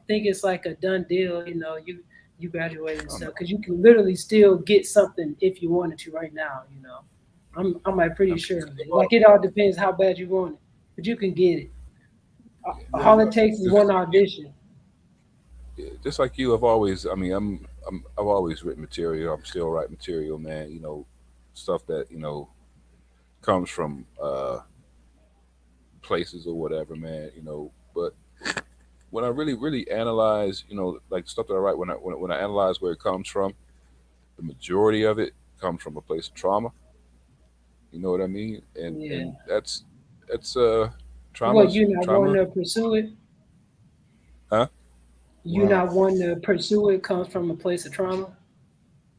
think it's like a done deal. You graduated and I don't stuff know. because you can literally still get something if you wanted to right now. I'm like I pretty mean, sure it's of still it. all Like it all depends how bad you want it, but you can get it. yeah, Yeah, All you it know, takes is just one like you, audition. yeah, just like you. I've always, I mean, I've always written material. I'm still writing material, man. Stuff that comes from places or whatever, man. But when I really analyze, like stuff that I write, when I analyze where it comes from, the majority of it comes from a place of trauma. You know what I mean? And Yeah. and that's What, traumas you not wanting trauma, to pursue it? huh? You Wow. not wanting to pursue it comes from a place of trauma?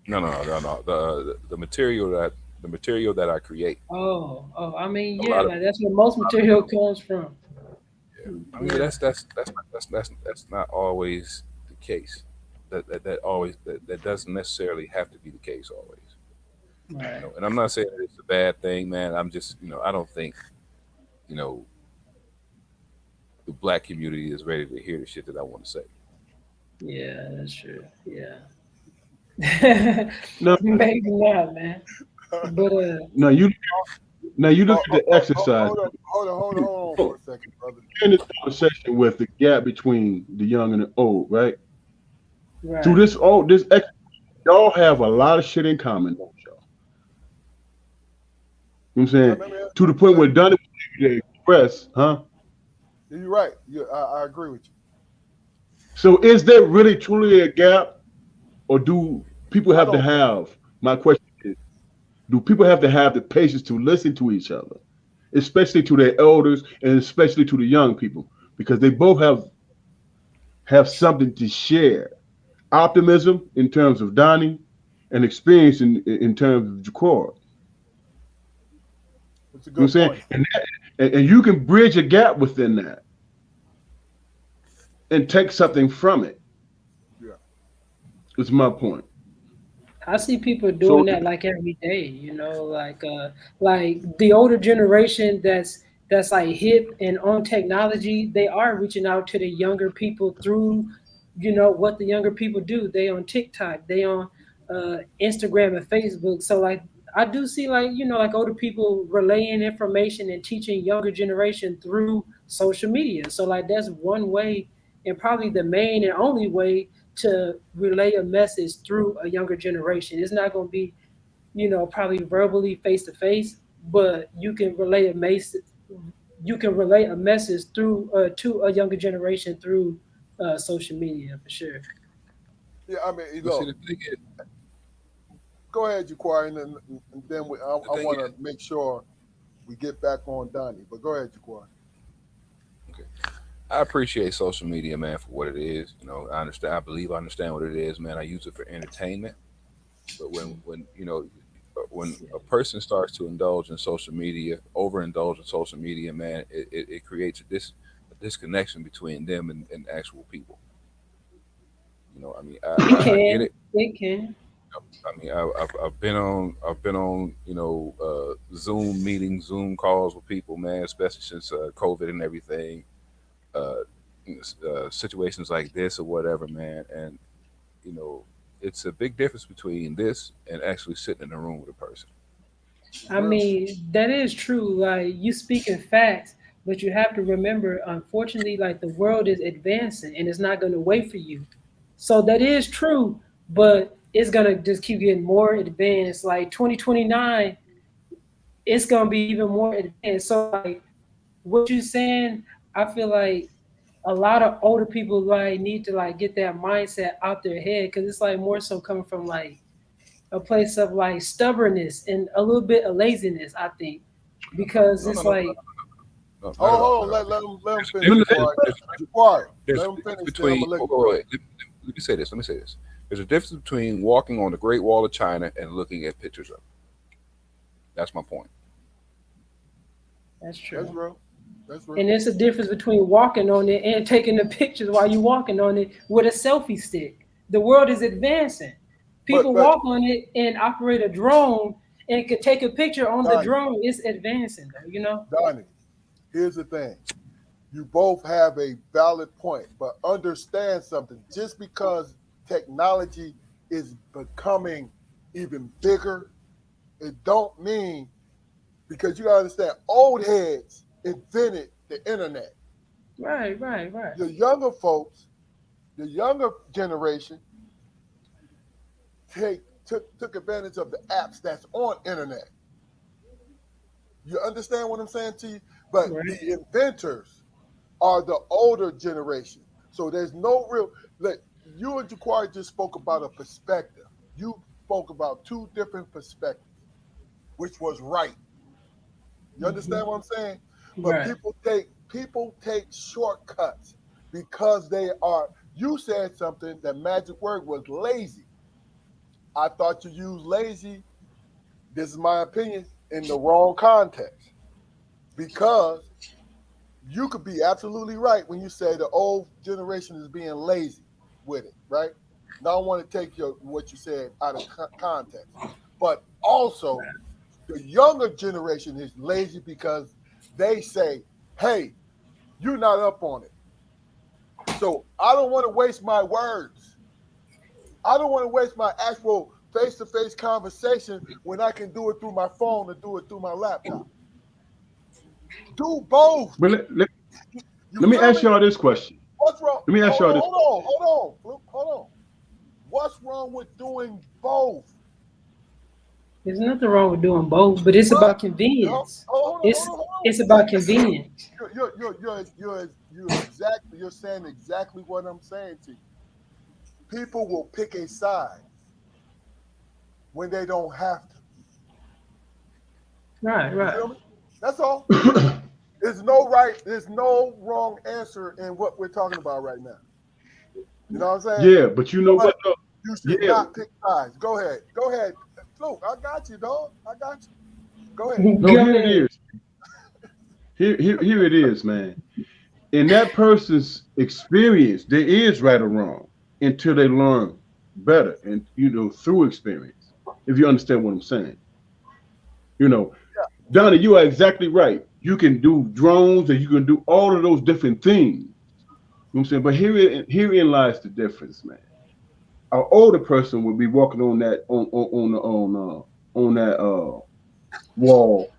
No. The material that I create. Oh, I mean, A yeah, lot of like that's where most material comes from. Yeah. I mean, Yeah, that's not always the case. That doesn't necessarily have to be the case always. right. And I'm not saying that it's a bad thing, man. I'm just, I don't think, you know, the black community is ready to hear the shit that I want to say. Yeah, that's true. Yeah. No, Maybe not, man. But no, you look Oh, at the exercise. hold on for a second, brother. In this conversation with the gap between the young and the old, right? Through right. this y'all have a lot of shit in common, don't y'all? You know what I'm Now, saying? let me ask To the you point where Donnie they express, huh? you're right. I agree with you. So is there really truly a gap, or do people I have to don't. have? My question is, do people have to have the patience to listen to each other, especially to their elders and especially to the young people, because they both have something to share. Optimism in terms of Donnie, and experience in terms of Jacob. It's a You know good what I'm saying? point. And you can bridge a gap within that and take something from it. Yeah. Is my point. I see people So doing that like every day, like the older generation that's like hip and on technology, they are reaching out to the younger people through, what the younger people do. They on TikTok, they on Instagram and Facebook. So like I do see like, like older people relaying information and teaching younger generation through social media. So like that's one way and probably the main and only way to relay a message through a younger generation. It's not going to be, probably verbally face to face, but you can relay a message through to a younger generation through social media for sure. Yeah. I mean, But see, look. Go ahead, Jaquari, and then the I thing want is, to make sure we get back on Donnie. But go ahead, Jaquari. okay, I appreciate social media, man, for what it is. I understand. I believe I understand what it is, man. I use it for entertainment. But when a person starts to indulge in social media, overindulge in social media, man, it creates a disconnection between them and actual people. I mean, It I get can, it. it can. I mean, I've been on Zoom meetings, Zoom calls with people, man, especially since COVID and everything, uh, situations like this or whatever, man, and you know, it's a big difference between this and actually sitting in a room with a person. It's I real. mean, that is true. Like you speaking facts, but you have to remember, unfortunately, like the world is advancing and it's not going to wait for you. So that is true, but it's gonna just keep getting more advanced. Like 2029, it's gonna be even more advanced. So like what you saying, I feel like a lot of older people like need to like get that mindset out their head because it's like more so coming from like a place of like stubbornness and a little bit of laziness, I think, because No, no, it's no, like no, not Hold, at all, hold not on. at all. Let him There's a finish, difference. Jaquari. Jaquari, There's let a him difference finish. Then I'm between. gonna let Wait, you wait, go. wait. Let me say this. Let me say this. There's a difference between walking on the Great Wall of China and looking at pictures of it. That's my point. that's That's true. real. That's real. And there's a difference between walking on it and taking the pictures while you're walking on it with a selfie stick. The world is advancing. But People walk on it and operate a drone and could take a picture on the Donnie, drone. It's advancing though. Donnie, here's the thing. You both have a valid point, but understand something. Just because technology is becoming even bigger, it don't mean because you gotta understand old heads invented the internet. Right. The younger folks, the younger generation, took advantage of the apps that's on internet. You understand what I'm saying to you? But Right. the inventors are the older generation. So there's no real like you and Jaquari just spoke about a perspective. You spoke about two different perspectives, which was right. You understand what I'm saying? But Right. people take shortcuts because they are. You said something. That magic word was lazy. I thought you used lazy. This is my opinion in the wrong context because you could be absolutely right when you say the old generation is being lazy with it, right? Now I want to take what you said out of context, but also the younger generation is lazy because they say, "Hey, you're not up on it." So I don't want to waste my words. I don't want to waste my actual face-to-face conversation when I can do it through my phone or do it through my laptop. Do both. But You let me feel ask me? y'all this question. What's wrong? Let me ask Hold y'all on, this. hold on, hold on, Fluke, hold on. What's wrong with doing both? There's nothing wrong with doing both, but it's What? about convenience. Hold on, It's hold on. it's about convenience. You're saying exactly what I'm saying to you. People will pick a side when they don't have to. Right, You right. feel me? That's all. There's no right, there's no wrong answer in what we're talking about right now. You know what I'm saying? Yeah, but you know what But though? you should Yeah. not pick sides. Go ahead. Go ahead. Fluke, I got you, dog. I got you. Go ahead. No, Go here it ahead. is. Here it is, man. In that person's experience, there is right or wrong until they learn better and through experience. If you understand what I'm saying. You know, Donnie, you are exactly right. You can do drones and you can do all of those different things. You know what I'm saying? But herein lies the difference, man. An older person would be walking on that on that wall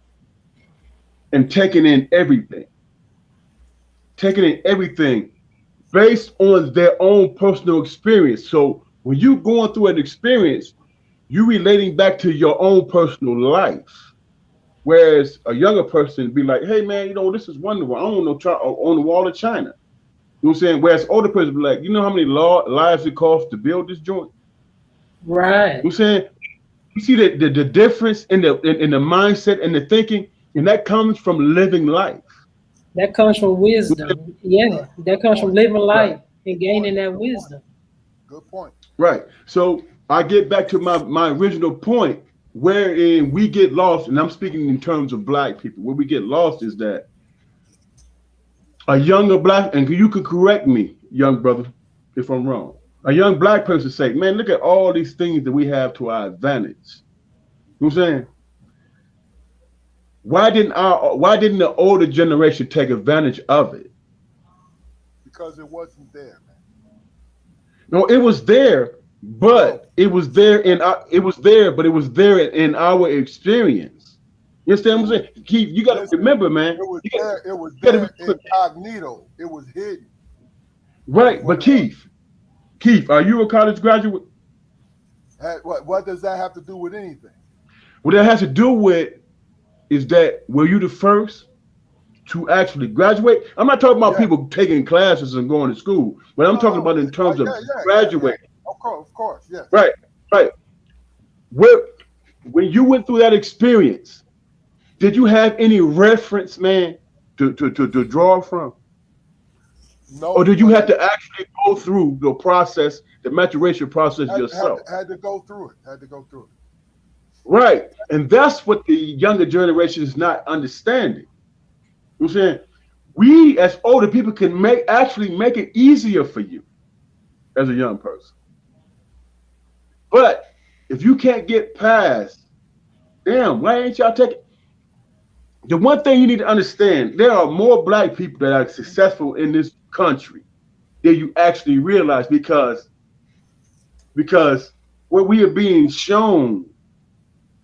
and taking in everything based on their own personal experience. So when you going through an experience, you relating back to your own personal life. Whereas a younger person be like, hey man, this is wonderful. I don't know on the wall of China. You know what I'm saying? Whereas older person be like, you know how many lives it costs to build this joint? Right. You know what I'm saying? You see the difference in the mindset and the thinking, and that comes from living life. That comes from Good, wisdom. Yeah, that good comes from point. living Right. life and Good point. gaining that Good point. wisdom. Good point. Right. So I get back to my original point, wherein we get lost, and I'm speaking in terms of black people. Where we get lost is that a younger black, and you could correct me, young brother, if I'm wrong. A young black person say, man, look at all these things that we have to our advantage. You know what I'm saying? Why didn't the older generation take advantage of it? Because it wasn't there, man. No, it was there, No. but it was there in our experience. You understand It what I'm was saying? Keith, you gotta listen, remember, man. it was You gotta there incognito. It was hidden. Is right. what But it was. Keith, are you a college graduate? What does that have to do with anything? What that has to do with is that were you the first to actually graduate? I'm not talking about Yeah. people taking classes and going to school, but I'm talking No. about in terms of Yeah. graduating. Of course, yes. Right, right. Where when you went through that experience, did you have any reference, man, to draw from? Or No, did you but have to actually go through the process, the maturation process yourself? had to go through it. Had to go through it. Right. And that's what the younger generation is not understanding. You know what I'm saying? We as older people can actually make it easier for you as a young person. But if you can't get past, damn, why ain't y'all taking the one thing you need to understand, there are more black people that are successful in this country than you actually realize because what we are being shown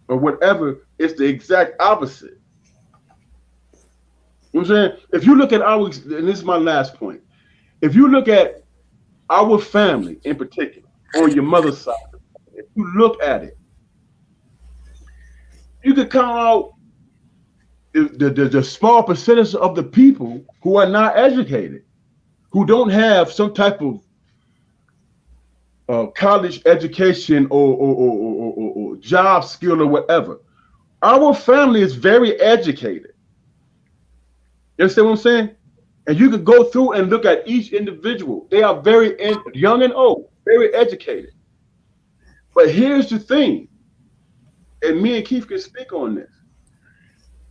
or whatever is the exact opposite. You know what I'm saying? If you look at and this is my last point, if you look at our family in particular, on your mother's side, if you look at it, you could count out the small percentage of the people who are not educated, who don't have some type of college education or job skill or whatever. Our family is very educated. You understand what I'm saying? And you could go through and look at each individual. They are very young and old, very educated. But here's the thing, and me and Keith can speak on this.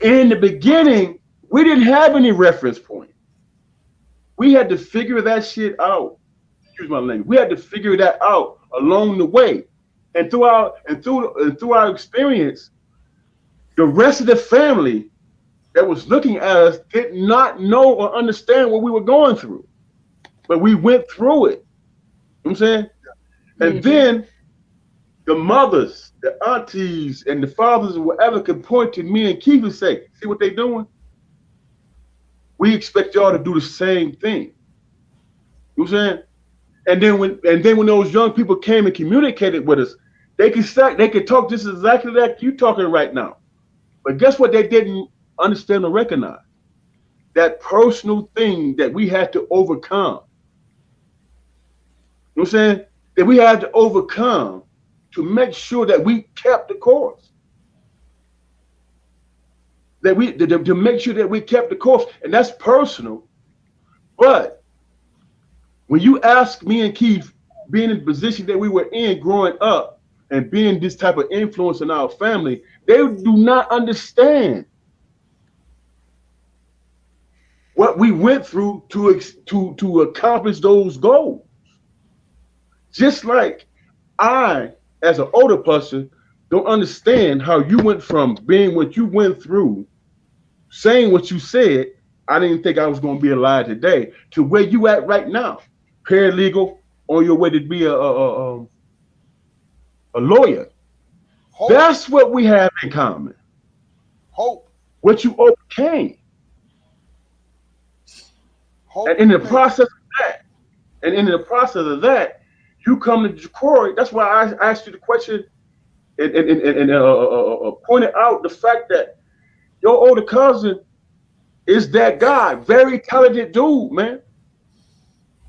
In the beginning, we didn't have any reference point. We had to figure that shit out. Excuse my language. We had to figure that out along the way. And through our experience, the rest of the family that was looking at us did not know or understand what we were going through. But we went through it. You know what I'm saying? And then the mothers, the aunties, and the fathers, and whatever could point to me and Keith and say, see what they're doing? We expect y'all to do the same thing. You know what I'm saying? And then when those young people came and communicated with us, they could talk just exactly like you talking right now. But guess what they didn't understand or recognize? That personal thing that we had to overcome. You know what I'm saying? That we had to overcome to make sure that we kept the course. To make sure that we kept the course. And that's personal. But when you ask me and Keith, being in the position that we were in growing up and being this type of influence in our family, they do not understand what we went through to accomplish those goals. Just like I, as an older person, don't understand how you went from being what you went through, saying what you said, I didn't think I was going to be alive today, to where you at right now, paralegal, on your way to be a lawyer. Hope. That's what we have in common. Hope. What you overcame. Hope. And in the process of that, you come to Jacory. That's why I asked you the question and pointed out the fact that your older cousin is that guy, very talented dude, man.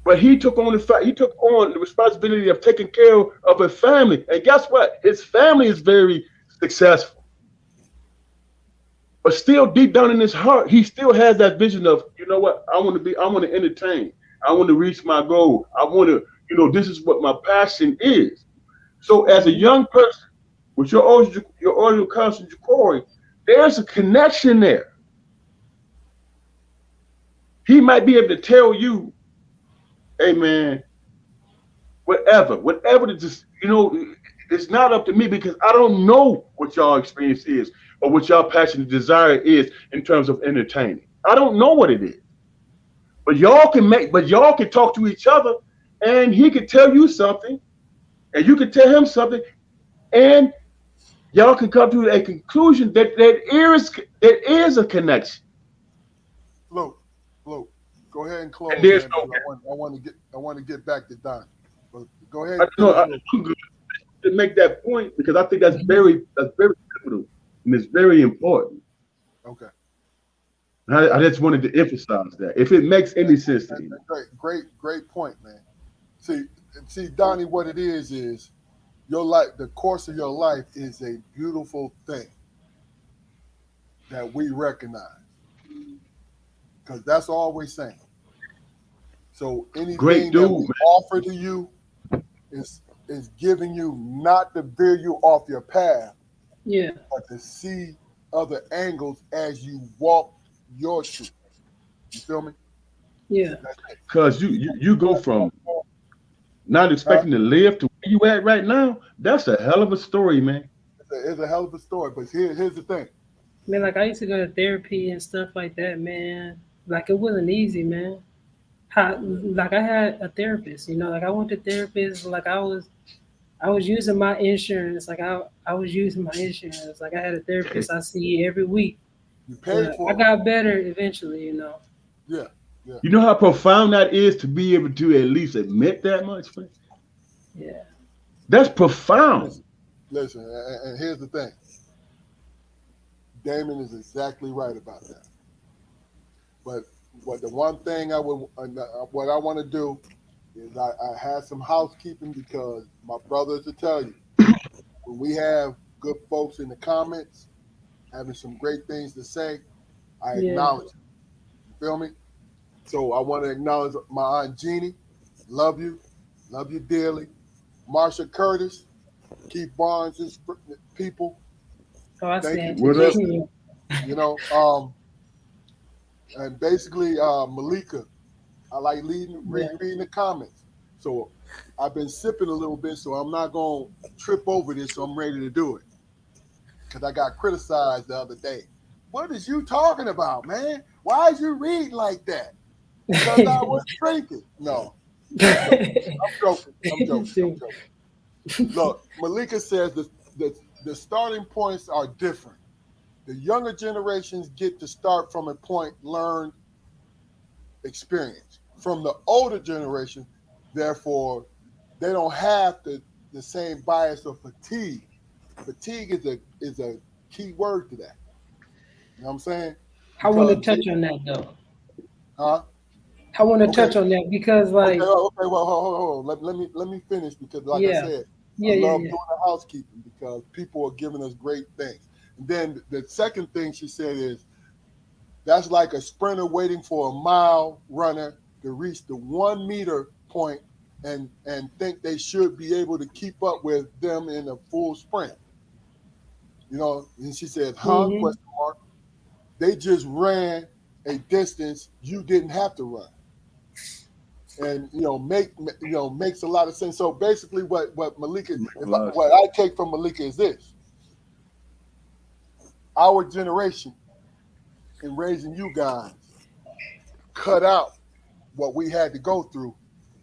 But he took on the responsibility of taking care of his family. And guess what? His family is very successful. But still deep down in his heart, he still has that vision of, you know what, I want to entertain. I want to reach my goal. I want to, this is what my passion is. So as a young person with your older cousin Jacory, there's a connection there. He might be able to tell you, hey man, whatever it just, it's not up to me because I don't know what y'all experience is or what y'all passion and desire is in terms of entertaining. I don't know what it is. But y'all can talk to each other and he can tell you something and you can tell him something and y'all can come to a conclusion that there is a connection. Luke, go ahead and close. And there's man, no, I want to get back to Donnie. But go ahead. I'm good to make that point because I think that's very pivotal and it's very important. Okay. I just wanted to emphasize that if it makes any sense to you. Great point, man. See, Donnie, what it is your life. The course of your life is a beautiful thing that we recognize because that's all we're saying. So anything that we offer to you is giving you not to veer you off your path, but to see other angles as you walk your truth. You feel me? Yeah. Because you go from not expecting to live to where you at right now. That's a hell of a story, man. It's a hell of a story, but here's the thing. Man, like I used to go to therapy and stuff like that, man. Like it wasn't easy, man. Like I had a therapist, like I went to therapist, like I was using my insurance, like I was using my insurance. Like I had a therapist I see every week. You paid for it. I got better eventually, Yeah. You know how profound that is to be able to at least admit that much, man? Yeah. That's profound. Listen, and here's the thing. Damon is exactly right about that. But the one thing what I want to do is I had some housekeeping because my brothers will tell you when we have good folks in the comments having some great things to say, I acknowledge it. You Feel me? So I want to acknowledge my aunt Jeannie. Love you dearly. Marsha Curtis, Keith Barnes' people. Oh, I Thank see you Auntie for What up? listening. Jeannie. You know, and basically Malika. I like Yeah. reading the comments. So I've been sipping a little bit, so I'm not gonna trip over this. So I'm ready to do it because I got criticized the other day. What is you talking about, man? Why is you reading like that? Because I was drinking. No, I'm joking. I'm joking. I'm joking. I'm See, joking. Look, Malika says the starting points are different. The younger generations get to start from a point learned experience. From the older generation, therefore, they don't have the same bias of fatigue. Fatigue is a key word to that. You know what I'm saying? I want to Because touch on that though. huh? I want to Okay, touch on that because, okay, like, okay. Well, hold. Let me finish because, like I yeah, said, I yeah, yeah, love yeah. doing the housekeeping because people are giving us great things. And then the second thing she said is that's like a sprinter waiting for a mile runner to reach the 1 meter point and think they should be able to keep up with them in a full sprint. You know, and she said, huh? Hmm. Question mark. They just ran a distance you didn't have to run. And makes a lot of sense. So basically what Malika what I take from Malika is this. Our generation in raising you guys cut out what we had to go through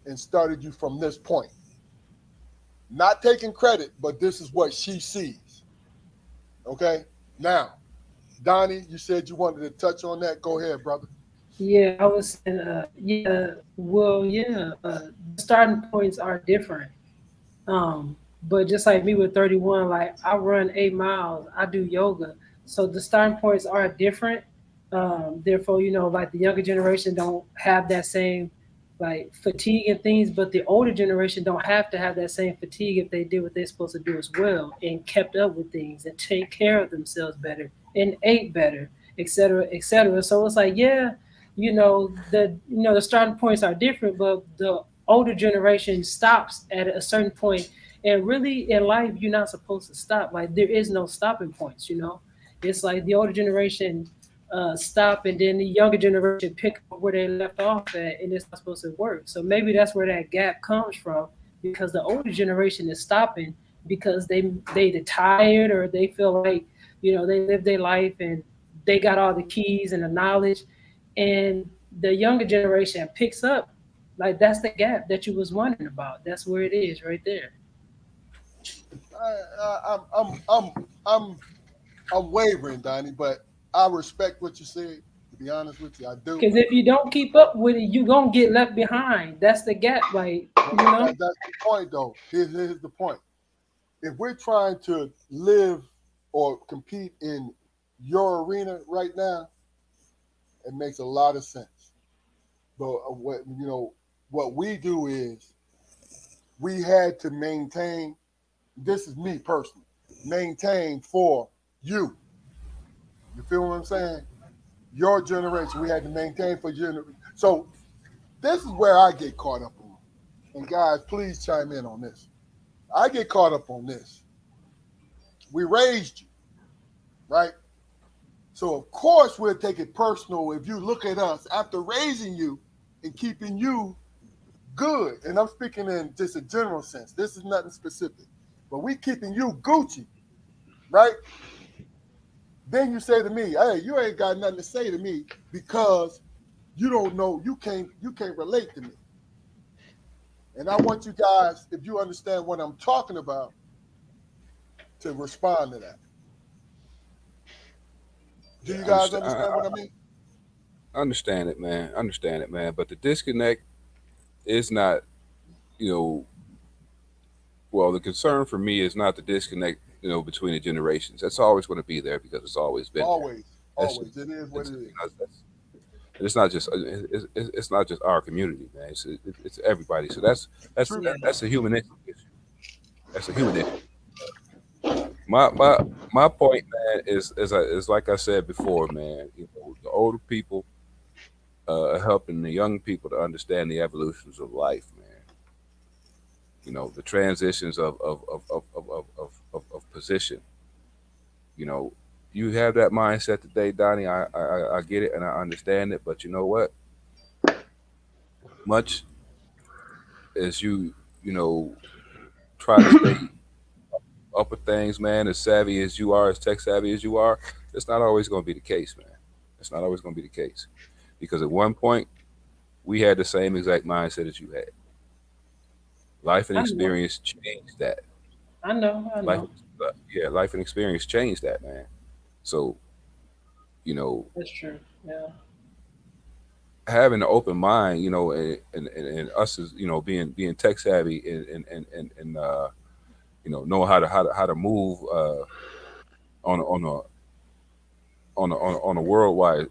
and started you from this point. Not taking credit, but this is what she sees. Okay? Now, Donnie, you said you wanted to touch on that. Go ahead, brother. Yeah, I was saying, yeah, well, yeah, the starting points are different. Um, but just like me with 31, like I run 8 miles, I do yoga. So the starting points are different. Therefore, like the younger generation don't have that same like fatigue and things, but the older generation don't have to have that same fatigue if they did what they're supposed to do as well and kept up with things and take care of themselves better and ate better, et cetera, et cetera. So it's like, yeah, the starting points are different, but the older generation stops at a certain point, and really in life you're not supposed to stop. Like there is no stopping points. It's like the older generation stop, and then the younger generation pick up where they left off at, and it's not supposed to work. So maybe that's where that gap comes from, because the older generation is stopping because they tired, or they feel like they live their life and they got all the keys and the knowledge, and the younger generation picks up. Like that's the gap that you was wondering about. That's where it is right there. I'm wavering, Donnie, but I respect what you said. To be honest with you, I do. Because if you don't keep up with it, you gonna get left behind. That's the gap. Like But that's the point, though. Here's the point. If we're trying to live or compete in your arena right now, it makes a lot of sense. But what we do is we had to maintain. This is me personally. Maintain for you. You feel what I'm saying? Your generation. We had to maintain for your. So this is where I get caught up on. And guys, please chime in on this. I get caught up on this. We raised you, right? So of course we'll take it personal if you look at us after raising you and keeping you good. And I'm speaking in just a general sense. This is nothing specific. But we keeping you Gucci, right? Then you say to me, hey, you ain't got nothing to say to me because you don't know, you can't relate to me. And I want you guys, if you understand what I'm talking about, to respond to that. Do Yeah, you I guys understand. understand what I mean? I understand it, man. I understand it, man. But the disconnect is not, you know, well, the concern for me is not the disconnect, between the generations. That's always going to be there because it's always been there. Always, That's always. It is what it's, it you is. know, that's, and it's not just it's not just our community, man. It's everybody. So that's True. yeah, that's a human issue. That's a human issue. My point, man, is like I said before, man. The older people helping the young people to understand the evolutions of life, man. The transitions of position. You know, you have that mindset today, Donnie. I get it and I understand it, but you know what? Much as you try to stay up with things, man, as savvy as you are, as tech savvy as you are, it's not always going to be the case, man. It's not always going to be the case because at one point we had the same exact mindset as you had. Life and I know. experience changed that. I know. I Life, know. yeah, life and experience changed that, man. So you know, That's true. Yeah. having an open mind, and us as being tech savvy and know how to move on a worldwide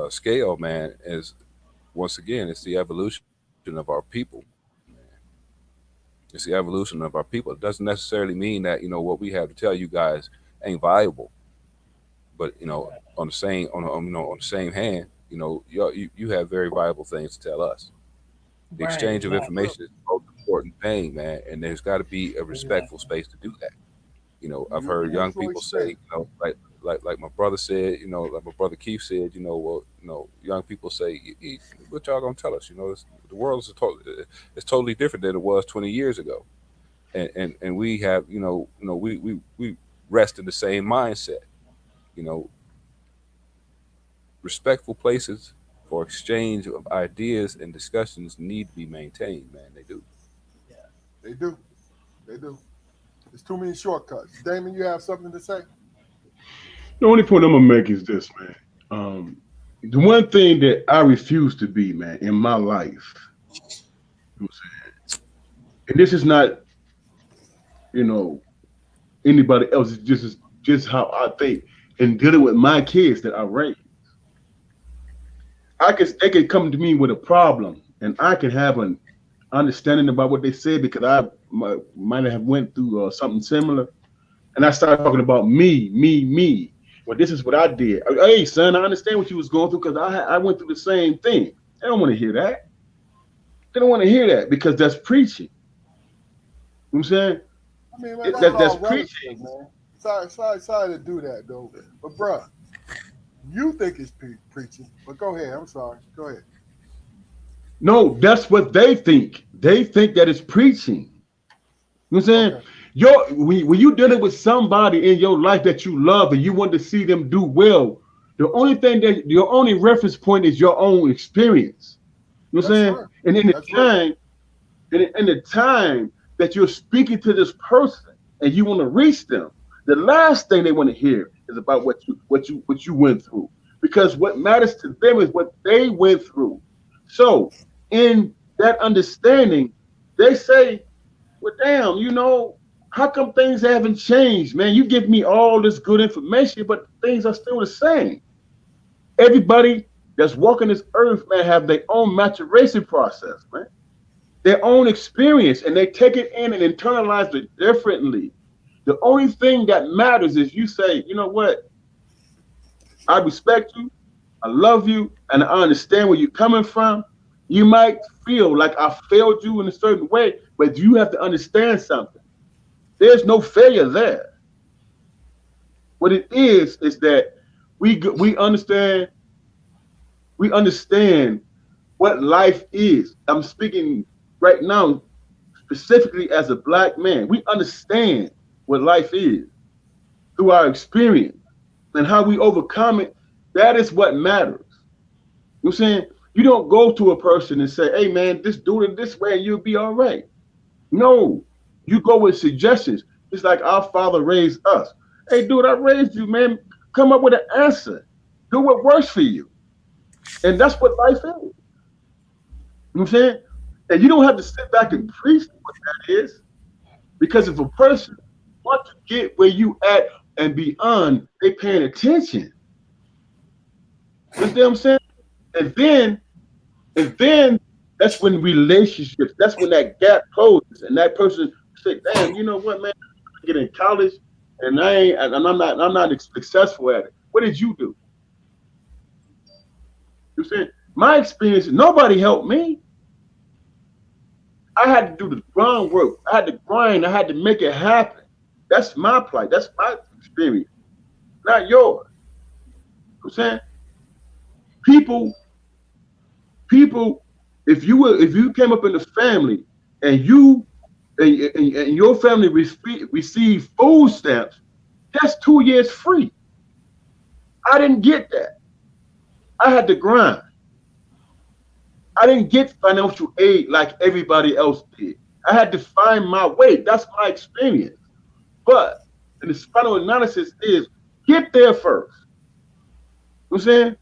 scale, man, is once again it's the evolution of our people. It's the evolution of our people. It doesn't necessarily mean that what we have to tell you guys ain't valuable, but on the same on the same hand, you have very valuable things to tell us. The Right. exchange of Exactly. information is the most important thing, man, and there's got to be a respectful Exactly. space to do that. I've You heard young beautifully people say, said. like my brother said, like my brother Keith said, well, young people say, what y'all gonna tell us? The world is it's totally different than it was 20 years ago, and we have, we rest in the same mindset. You know, Respectful places for exchange of ideas and discussions need to be maintained, man. They do. They do. They do. There's too many shortcuts. Damon, you have something to say? The only point I'm gonna make is this, man. The one thing that I refuse to be, man, in my life, you know what I'm saying, and this is not, you know, anybody else. It's just how I think. And dealing with my kids that I raise, they could come to me with a problem, and I can have an understanding about what they said because might have went through something similar, and I started talking about me. Well, this is what I did. Hey, son, I understand what you was going through because I went through the same thing. They don't want to hear that. They don't want to hear that because that's preaching. You know what I'm saying? I mean, man, that's That's all relative, preaching. man. Sorry to do that, though. But, bruh, you think it's preaching. But go ahead. I'm sorry. Go ahead. No, that's what they think. They think that it's preaching. You know what I'm saying? Okay. When you dealing with somebody in your life that you love and you want to see them do well, your only reference point is your own experience. You know what I'm That's saying? right. And That's right. in the time that you're speaking to this person and you want to reach them, the last thing they want to hear is about what you went through. Because what matters to them is what they went through. So in that understanding, they say, well, damn, how come things haven't changed, man? You give me all this good information, but things are still the same. Everybody that's walking this earth, man, have their own maturation process, man, their own experience, and they take it in and internalize it differently. The only thing that matters is you say, you know what? I respect you, I love you, and I understand where you're coming from. You might feel like I failed you in a certain way, but you have to understand something. There's no failure there. What it is that we understand what life is. I'm speaking right now specifically as a black man. We understand what life is through our experience and how we overcome it. That is what matters. You know what I'm saying? You don't go to a person and say, hey man, just do it this way and you'll be all right. No, you go with suggestions. It's like our father raised us. Hey, dude, I raised you, man. Come up with an answer. Do what works for you. And that's what life is. You know what I'm saying? And you don't have to sit back and preach what that is. Because if a person wants to get where you at and beyond, they paying attention. You understand what I'm saying? And then And then that's when relationships, that's when that gap closes, and that person say, "Damn, you know what, man? I get in college, and I'm not successful at it. What did you do? You saying my experience, nobody helped me. I had to do the groundwork. I had to grind. I had to make it happen. That's my plight. That's my experience, not yours. You know what I'm saying people, people. If you came up in the family and and your family received food stamps, that's 2 years free. I didn't get that. I had to grind. I didn't get financial aid like everybody else did. I had to find my way. That's my experience. But and the spinal analysis is get there first. You know what I'm saying?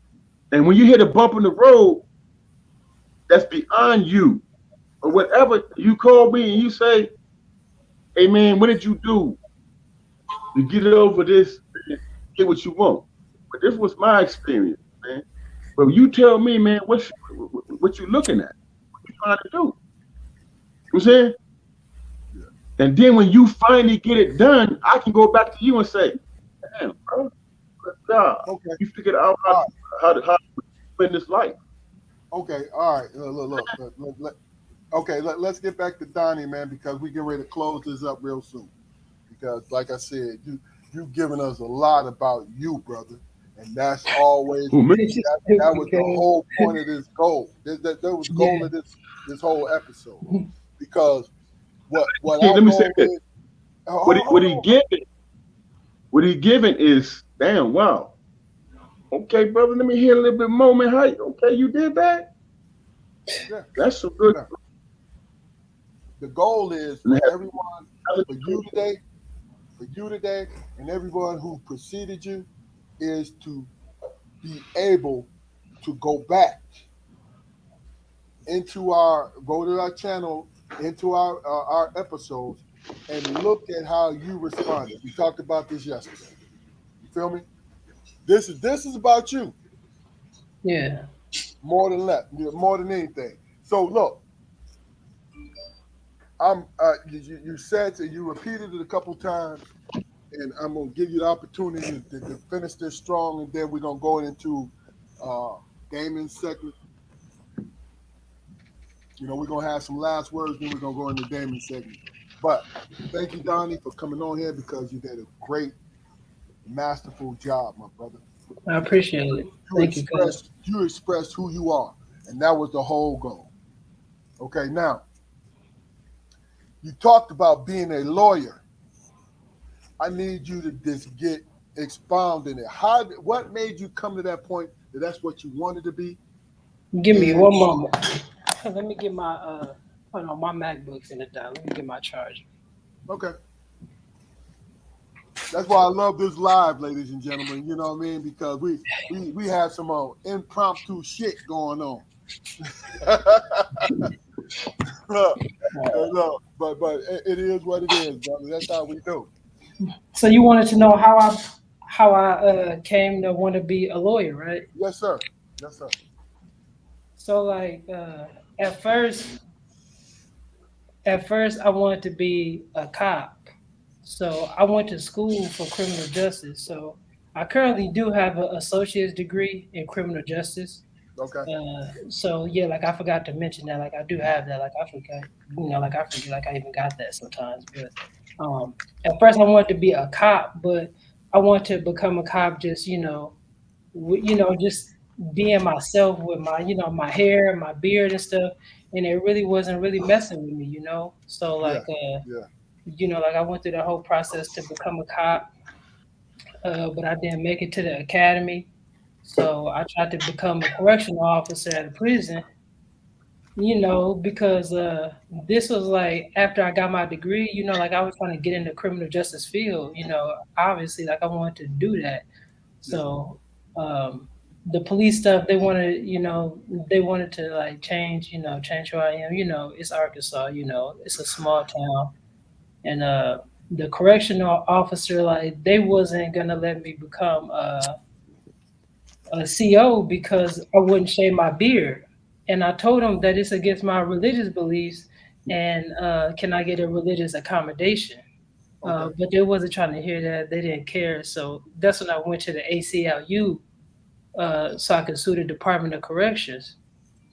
And when you hit a bump in the road that's beyond you, or whatever, you call me and you say, hey man, what did you do to get over this, get what you want? But this was my experience, man. But you tell me, man, what you looking at? What you trying to do? You know what I'm saying? And then when you finally get it done, I can go back to you and say, damn, bro, good job. Okay. You figured out how to win this life. Okay, all right. Look. Okay, let's get back to Donnie, man, because we get ready to close this up real soon. Because, like I said, you've given us a lot about you, brother, and that's always that was the whole point of this goal. That was the goal of this whole episode. Because what let me say this. What he given is damn wow. Okay, brother, let me hear a little bit more, man. Okay, you did that? Yeah. That's so good. Yeah. The goal is for everyone, for you today, and everyone who preceded you, is to be able to go back go to our channel, into our episodes, and look at how you responded. We talked about this yesterday. You feel me? This is about you. Yeah. More than anything. So look, you said it, you repeated it a couple times, and I'm gonna give you the opportunity to finish this strong, and then we're gonna go into gaming segment. You know, we're gonna have some last words, then we're gonna go into gaming segment. But thank you, Donnie, for coming on here because you did a great, masterful job, my brother. I appreciate it. Thank you, guys. You expressed who you are, and that was the whole goal. Okay, now you talked about being a lawyer. I need you to just expound in it. What made you come to that point that that's what you wanted to be? Give me one moment. Let me get my hold on, my MacBook's in the down. Let me get my charger. Okay. That's why I love this live, ladies and gentlemen. You know what I mean? Because we have some impromptu shit going on. No, but it is what it is, brother. That's how we do. So you wanted to know how I came to want to be a lawyer, right? Yes, sir. Yes, sir. So like at first I wanted to be a cop. So I went to school for criminal justice. So I currently do have an associate's degree in criminal justice. Okay. So yeah, like I forgot to mention that. Like I do have that. Like I forget, like I forget, like I even got that sometimes. But at first I wanted to be a cop, but I wanted to become a cop just just being myself with my my hair and my beard and stuff, and it really wasn't really messing with me, So like like I went through the whole process to become a cop, but I didn't make it to the academy. So I tried to become a correctional officer at a prison, because this was like after I got my degree, like I was trying to get in the criminal justice field, obviously like I wanted to do that. So the police stuff, they wanted to like change who I am. It's Arkansas, it's a small town. And the correctional officer, like they wasn't gonna let me become a CO because I wouldn't shave my beard. And I told them that it's against my religious beliefs and can I get a religious accommodation? But they wasn't trying to hear that. They didn't care. So that's when I went to the ACLU so I could sue the Department of Corrections.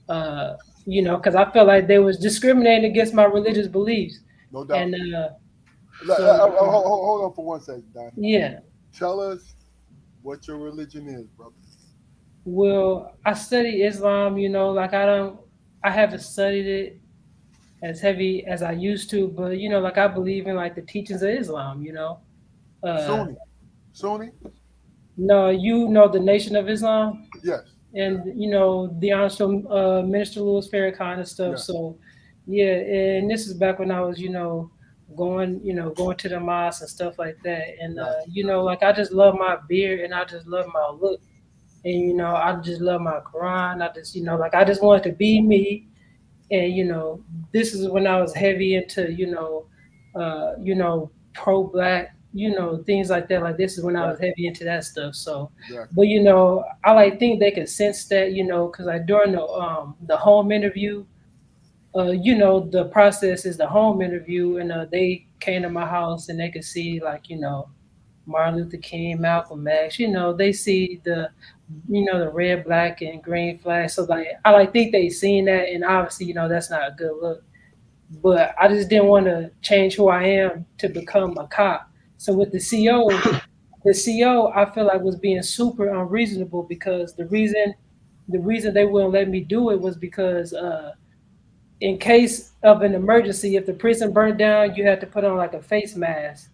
Uh, because I felt like they was discriminating against my religious beliefs, No doubt. and so Hold on for 1 second, Donnie. yeah. Tell us what your religion is, brother. Well, I study Islam. Like I haven't studied it as heavy as I used to, but like I believe in like the teachings of Islam. Uh, Sunni. Sunni? no, the Nation of Islam, Yes. and the Honorable Minister Louis Farrakhan and stuff. Yes. So yeah, and this is back when I was going to the mosque and stuff like that, and Gotcha. like I just love my beard and I just love my look, and I just love my Quran. I just like I just wanted to be me, and this is when I was heavy into pro black, things like that. Like this is when I was Right. heavy into that stuff. So, Exactly. but I like think they could sense that, because like during the home interview, the process is the home interview, and they came to my house and they could see like Martin Luther King, Malcolm X. They see the red, black, and green flag. So like I like think they seen that, and obviously that's not a good look. But I just didn't want to change who I am to become a cop. So with the CO, I feel like was being super unreasonable because the reason they wouldn't let me do it was because in case of an emergency, if the prison burned down, you had to put on like a face mask,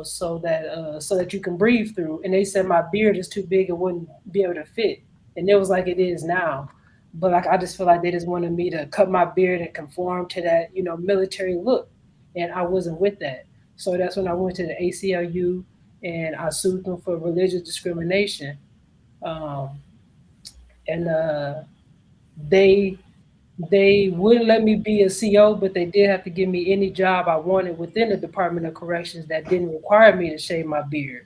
so that you can breathe through. And they said my beard is too big; it wouldn't be able to fit. And it was like it is now. But like I just feel like they just wanted me to cut my beard and conform to that, military look, and I wasn't with that. So that's when I went to the ACLU and I sued them for religious discrimination. Um, and they they wouldn't let me be a CO, but they did have to give me any job I wanted within the Department of Corrections that didn't require me to shave my beard.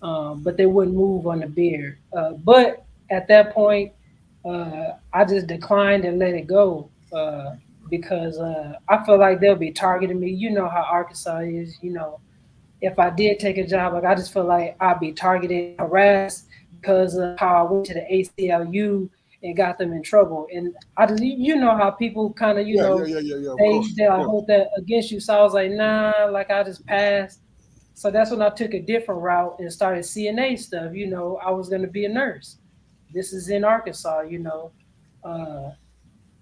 But they wouldn't move on the beard. But at that point, I just declined and let it go because I feel like they'll be targeting me. You know how Arkansas is. If I did take a job, like I just feel like I'd be targeted, harassed because of how I went to the ACLU and got them in trouble. And I just, how people kind of, Yeah, yeah, yeah, yeah, yeah. Of they course, they of like course. hold that against you. So I was like, nah, like I just passed. So that's when I took a different route and started CNA stuff. I was gonna be a nurse. This is in Arkansas. Uh,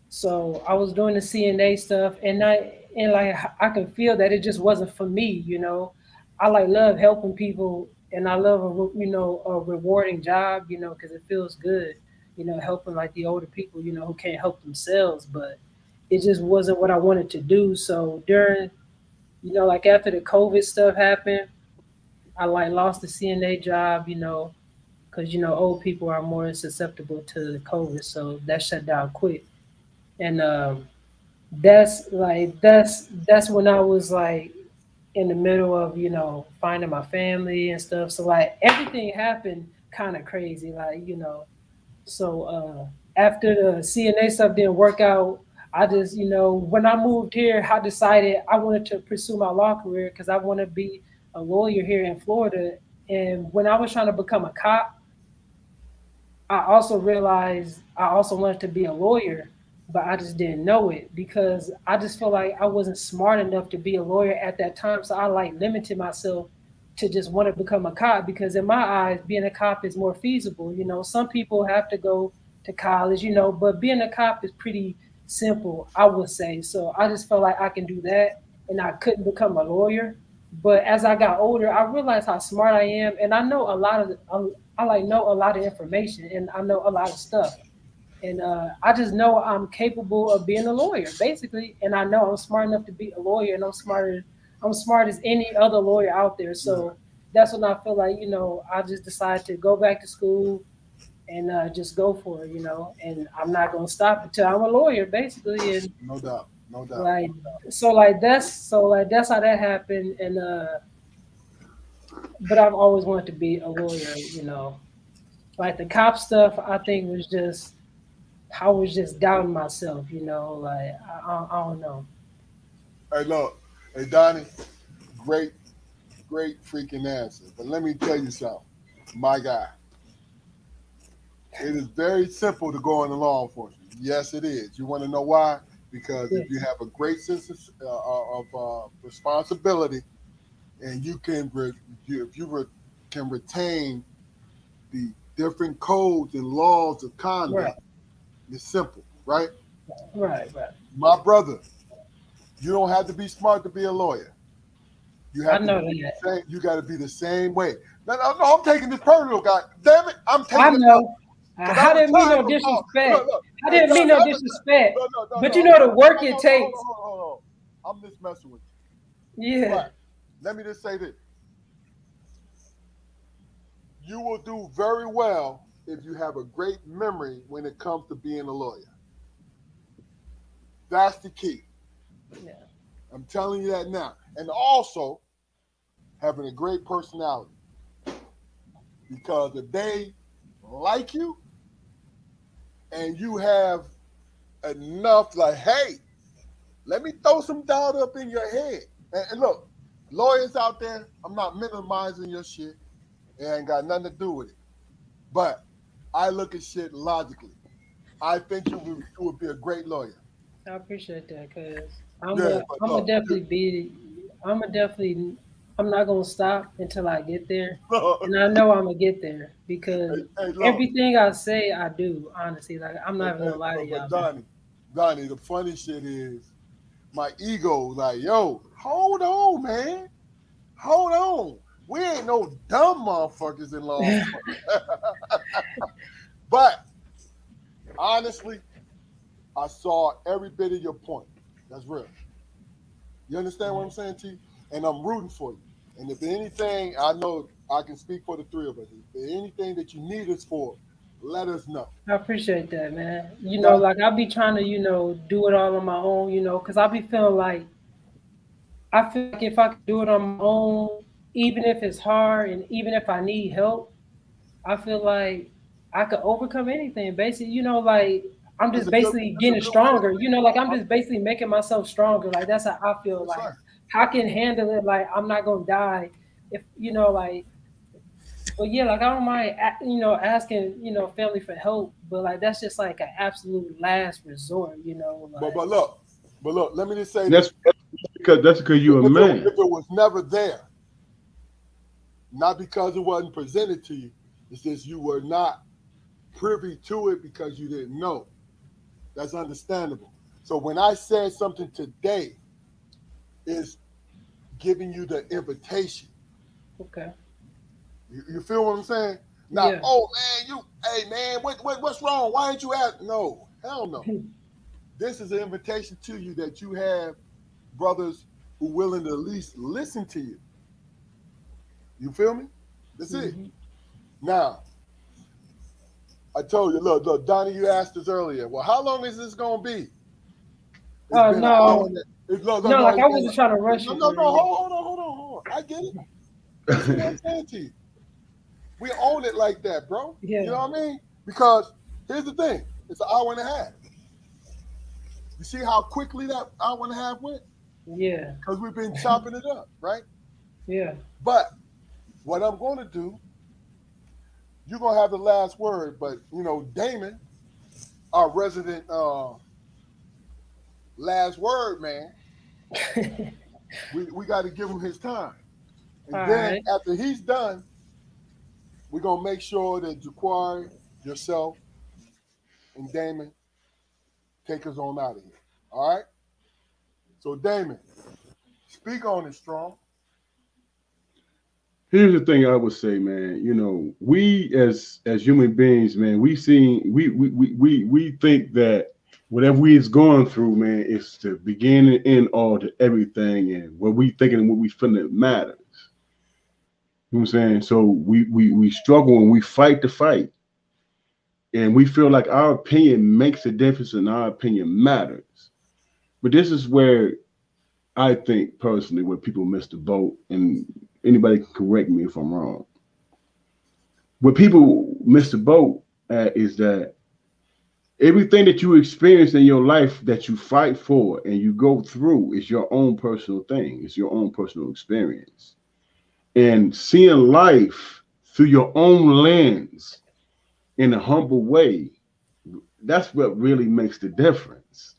so I was doing the CNA stuff, and like I could feel that it just wasn't for me. I like love helping people, and I love a rewarding job, because it feels good, helping like the older people, who can't help themselves, but it just wasn't what I wanted to do. So during, like after the COVID stuff happened, I like lost the CNA job, because old people are more susceptible to the COVID, so that shut down quick, and that's when I was like in the middle of finding my family and stuff. So like everything happened kind of crazy, like So after the CNA stuff didn't work out, I just when I moved here, I decided I wanted to pursue my law career because I want to be a lawyer here in Florida. And when I was trying to become a cop, I also realized I also wanted to be a lawyer, but I just didn't know it because I just feel like I wasn't smart enough to be a lawyer at that time. So I like limited myself to just want to become a cop because in my eyes, being a cop is more feasible. Some people have to go to college, but being a cop is pretty simple, I would say. So I just felt like I can do that and I couldn't become a lawyer. But as I got older, I realized how smart I am, and I know a lot of I like know a lot of information, and I know a lot of stuff, and I just know I'm capable of being a lawyer, basically, and I know I'm smart enough to be a lawyer, and I'm smart as any other lawyer out there. Yeah. So that's when I feel like I just decided to go back to school and just go for it, and I'm not gonna stop until I'm a lawyer, basically, and No doubt. No doubt. like so like that's how that happened, and but I've always wanted to be a lawyer. Like the cop stuff, I think was just I was just doubting myself. Like I don't know. Hey, look. Hey, Donnie. Great, great freaking answer. But let me tell you something. My guy. It is very simple to go into law enforcement. Yes, it is. You want to know why? Because Yeah. if you have a great sense of responsibility, and you can, if you can retain the different codes and laws of Right, conduct, it's simple, right? right, right. My brother, you don't have to be smart to be a lawyer. You I have to know be that. the same. You got to be the same way. No, no, no. I'm taking this personal, God damn it. I'm I taking it personal know. because I I didn't mean retired no from law. Look, disrespect. look. I Hey, didn't mean Donnie, no I retired. disrespect. No, no, no, But no. you know the Hold on, work hold it on, hold on, takes. hold on, hold on. I'm just messing with you. Yeah. But let me just say this: you will do very well if you have a great memory when it comes to being a lawyer. That's the key. Yeah. I'm telling you that now. And also having a great personality. Because if they like you and you have enough, like, hey, let me throw some doubt up in your head. And look, lawyers out there, I'm not minimizing your shit. It ain't got nothing to do with it. But I look at shit logically. I think you would be a great lawyer. I appreciate that because Yeah, but I'm a look, definitely be I'm a definitely I'm not gonna stop until I get there, look, and I know I'm gonna get there because hey, look, everything I say I do honestly. Like I'm not even hey, gonna lie to but y'all, man. Donnie, the funny shit is my ego, like, yo, hold on, man. Hold on. We ain't no dumb motherfuckers in law enforcement. But honestly, I saw every bit of your point. That's real. You understand what I'm saying to you? And I'm rooting for you. And if anything, I know I can speak for the three of us. If there's anything that you need us for, let us know. I appreciate that, man. Okay? Like I be trying to, do it all on my own, because I be feeling like I feel like if I could do it on my own, even if it's hard and even if I need help, I feel like I could overcome anything. Basically, like I'm That's just a good basically that's a getting good way to stronger. think Like about I'm it. just basically making myself stronger. Like that's how I feel. That's Like right. I can handle it. Like I'm not gonna die if like. But yeah, like I don't mind, asking family for help. But like that's just like an absolute last resort. But Like but look, but look, let me just say this. That's because If you're a it, man. if it was never there, not because it wasn't presented to you, it's just you were not privy to it because you didn't know. That's understandable. So when I said something today, is giving you the invitation. okay, You feel what I'm saying? Now, yeah, oh man, hey man, what's wrong? Why ain't you ask? No, hell no. This is an invitation to you that you have brothers who willing to at least listen to you. You feel me? That's it. hmm Now, I told you, look, Donnie, you asked us earlier. Well, how long is this gonna be? It's Oh been an hour. no, no, No. like It's I been wasn't trying to rush no, you no, or no. anything. Hold on. I get it. Listen to what I'm saying to you. We own it like that, bro. You Yeah, know what I mean? Because here's the thing: it's an hour and a half. You see how quickly that hour and a half went? yeah, Because we've been chopping it up, right? yeah. But what I'm going to do, you're going to have the last word. But Damon, our resident last word man, we got to give him his time. All And then right. after he's done, we're going to make sure that Jaquari, yourself, and Damon take us on out of here. All right? So, Damon, speak on it, Strong. Here's the thing I would say, man. We as human beings, man, we think that whatever we is going through, man, is the beginning and end all to everything, and what we thinking and what we feeling matters. You know what I'm saying? So we struggle and we fight the fight, and we feel like our opinion makes a difference and our opinion matters. But this is where I think personally where people miss the boat, and anybody can correct me if I'm wrong. What people miss the boat at is that everything that you experience in your life that you fight for and you go through is your own personal thing. It's your own personal experience. And seeing life through your own lens, in a humble way, that's what really makes the difference.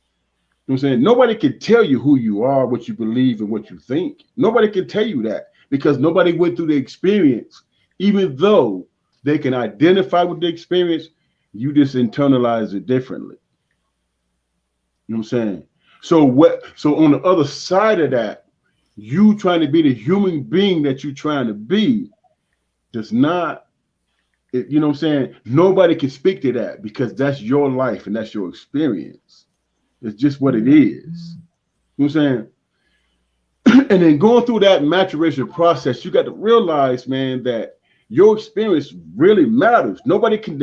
You know what I'm saying? Nobody can tell you who you are, what you believe, and what you think. Nobody can tell you that because nobody went through the experience. Even though they can identify with the experience, you just internalize it differently. You know what I'm saying? So on the other side of that, you trying to be the human being that you're trying to be does not, you know what I'm saying? Nobody can speak to that because that's your life and that's your experience. It's just what it is. You know what I'm saying? And then going through that maturation process, you got to realize, man, that your experience really matters. Nobody can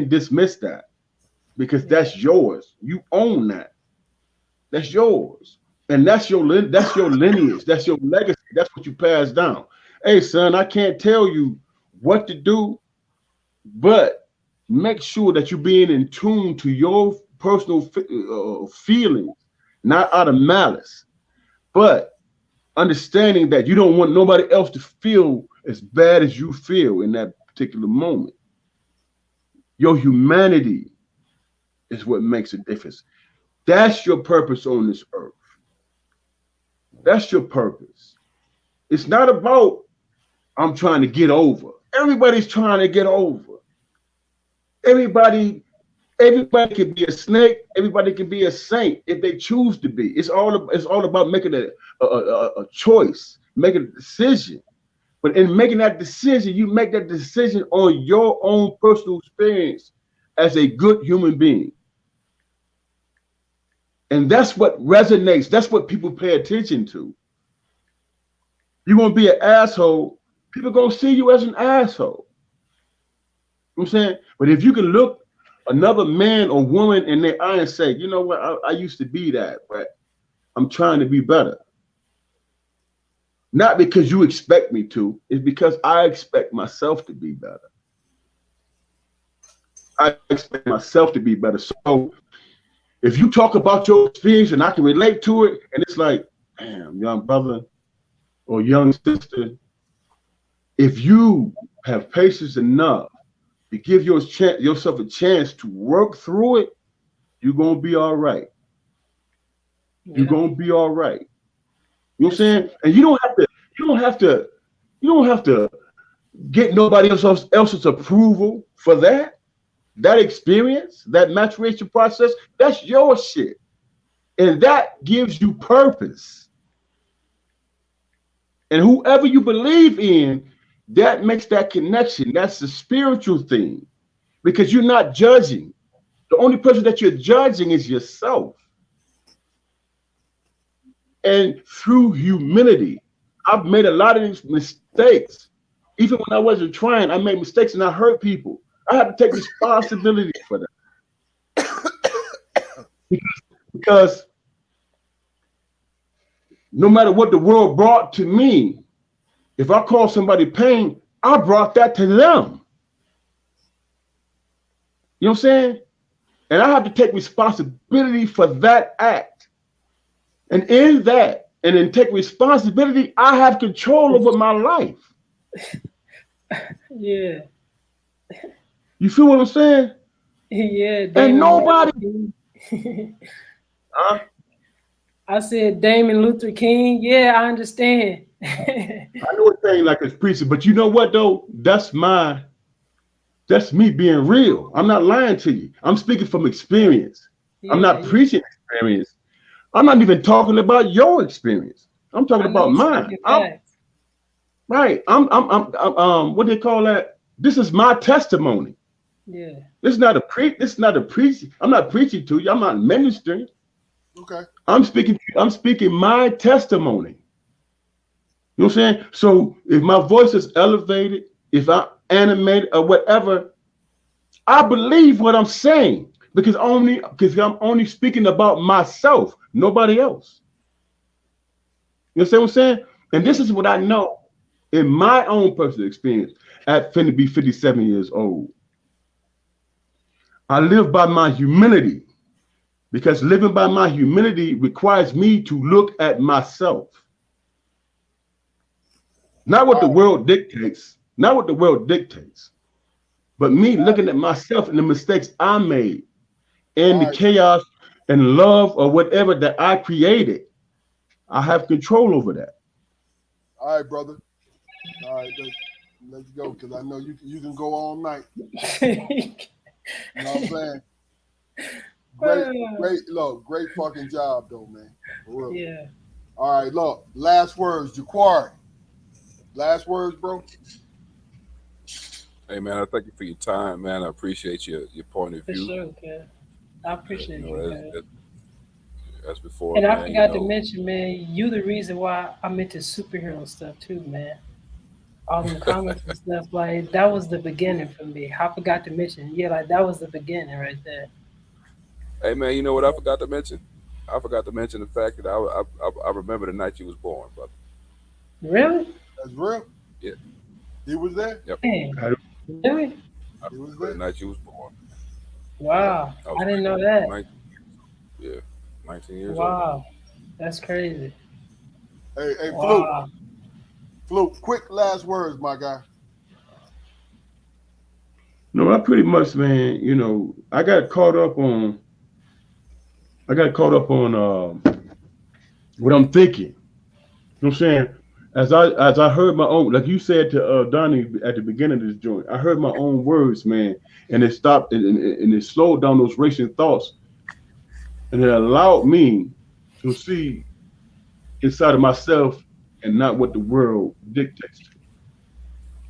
dismiss that because that's yours. You own that. That's yours. And that's your lineage. That's your legacy. That's what you pass down. Hey, son, I can't tell you what to do, but make sure that you're being in tune to your personal feelings, not out of malice, but understanding that you don't want nobody else to feel as bad as you feel in that particular moment. Your humanity is what makes a difference. That's your purpose on this earth. That's your purpose. It's not about I'm trying to get over. Everybody's trying to get over. Everybody can be a snake. Everybody can be a saint if they choose to be. It's all about making a choice, making a decision. But in making that decision, you make that decision on your own personal experience as a good human being. And that's what resonates. That's what people pay attention to. You're going to be an asshole. People are going to see you as an asshole. You know what I'm saying? But if you can look another man or woman in their eye and say, you know what, I used to be that, but I'm trying to be better. Not because you expect me to, it's because I expect myself to be better. I expect myself to be better. So if you talk about your experience and I can relate to it, and it's like, damn, young brother or young sister, if you have patience enough to give yourself a chance to work through it, you're gonna be all right. Yeah. You're gonna be all right. You know what I'm saying? And you don't have to get nobody else's approval for that. That experience, that maturation process, that's your shit. And that gives you purpose. And whoever you believe in, that makes that connection. That's the spiritual thing. Because you're not judging. The only person that you're judging is yourself. And through humility, I've made a lot of these mistakes. Even when I wasn't trying, I made mistakes and I hurt people. I had to take responsibility for that. Because no matter what the world brought to me, if I caused somebody pain, I brought that to them. You know what I'm saying? And I have to take responsibility for that act. And in that, and then take responsibility, I have control over my life. Yeah. You feel what I'm saying? Yeah. And nobody. Huh? I said Damon Luther King. Yeah, I understand. I know it's saying like it's preaching, but you know what though? That's me being real. I'm not lying to you. I'm speaking from experience. Yeah, I'm not preaching experience. I'm not even talking about your experience. I'm talking about mine. Right. I'm what do they call that? This is my testimony. Yeah. This is not a preach. I'm not preaching to you. I'm not ministering. Okay. I'm speaking my testimony. You know what I'm saying? So if my voice is elevated, if I'm animated or whatever, I believe what I'm saying because I'm only speaking about myself, nobody else. You understand what I'm saying? And this is what I know in my own personal experience at finna be 57 years old. I live by my humility because living by my humility requires me to look at myself. Not what the world dictates, but But me looking at myself and the mistakes I made and All the right, chaos and love or whatever that I created, I have control over that. all right, brother. All right, let's go because I know you can go all night. You know what I'm saying? Great, look, great fucking job though, man. For real. Yeah. All right, look, last words, Jaquari. Last words, bro. Hey man, I thank you for your time, man. I appreciate your point of For view. sure, Kev. I You appreciate know, you, Kev. as before, And I man. You forgot to know, mention, man, you the reason why I'm into superhero stuff too, man. All them comics and stuff, like that was the beginning for me. I forgot to mention, yeah, like that was the beginning right there. hey man, you know what I forgot to mention? I forgot to mention the fact that I remember the night you was born, brother. Really? That's real. Yeah, He was there. yep. Man, I, really? I He was remember the there. night you was born. Yep. Wow. I was I didn't know that. 19, yeah, 19 years old. Wow. That's crazy. Hey, Wow. Fluke. Quick last words, my guy. no, I pretty much, man. I got caught up on what I'm thinking. You know what I'm saying? As I heard my own, like you said to Donnie at the beginning of this joint, I heard my own words, man, and it stopped and it slowed down those racing thoughts, and it allowed me to see inside of myself and not what the world dictates.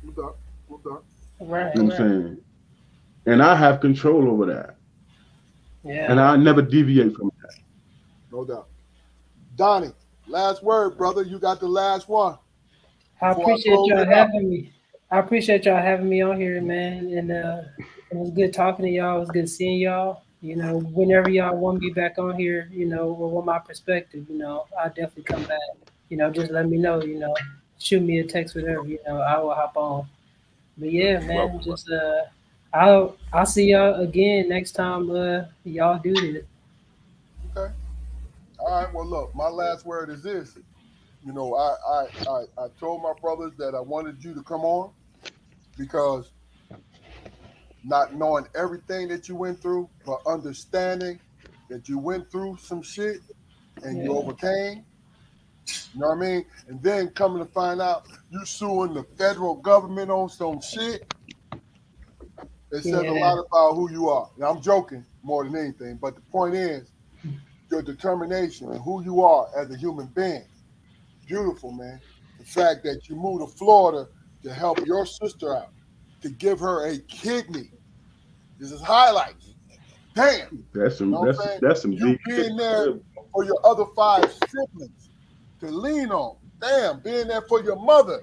We're done. We're done. Right, You know what I'm right. saying? And I have control over that, and Yeah. I never deviate from that. No doubt. Donnie, last word, brother. You got the last one I before I appreciate close y'all it out. having me. I appreciate y'all having me on here, man. And it was good talking to y'all. It was good seeing y'all. You know, whenever y'all want me back on here, you know, or want my perspective, you know, I'll definitely come back. You know, just let me know, you know, shoot me a text, whatever, you know, I will hop on. But yeah, You're man, welcome, brother. just I'll see y'all again next time y'all do this. Okay. All right. Well, look, my last word is this. You know, I told my brothers that I wanted you to come on because not knowing everything that you went through, but understanding that you went through some shit and you Yeah. overcame. You know what I mean? And then coming to find out you suing the federal government on some shit. It says a Yeah. lot about who you are. And I'm joking more than anything, but the point is your determination and who you are as a human being. Beautiful, man. The fact that you moved to Florida to help your sister out, to give her a kidney. This is highlights. Damn. You That's some know what that's I'm saying? that's some You deep shit. being there for your other 5 siblings to lean on. Damn. Being there for your mother.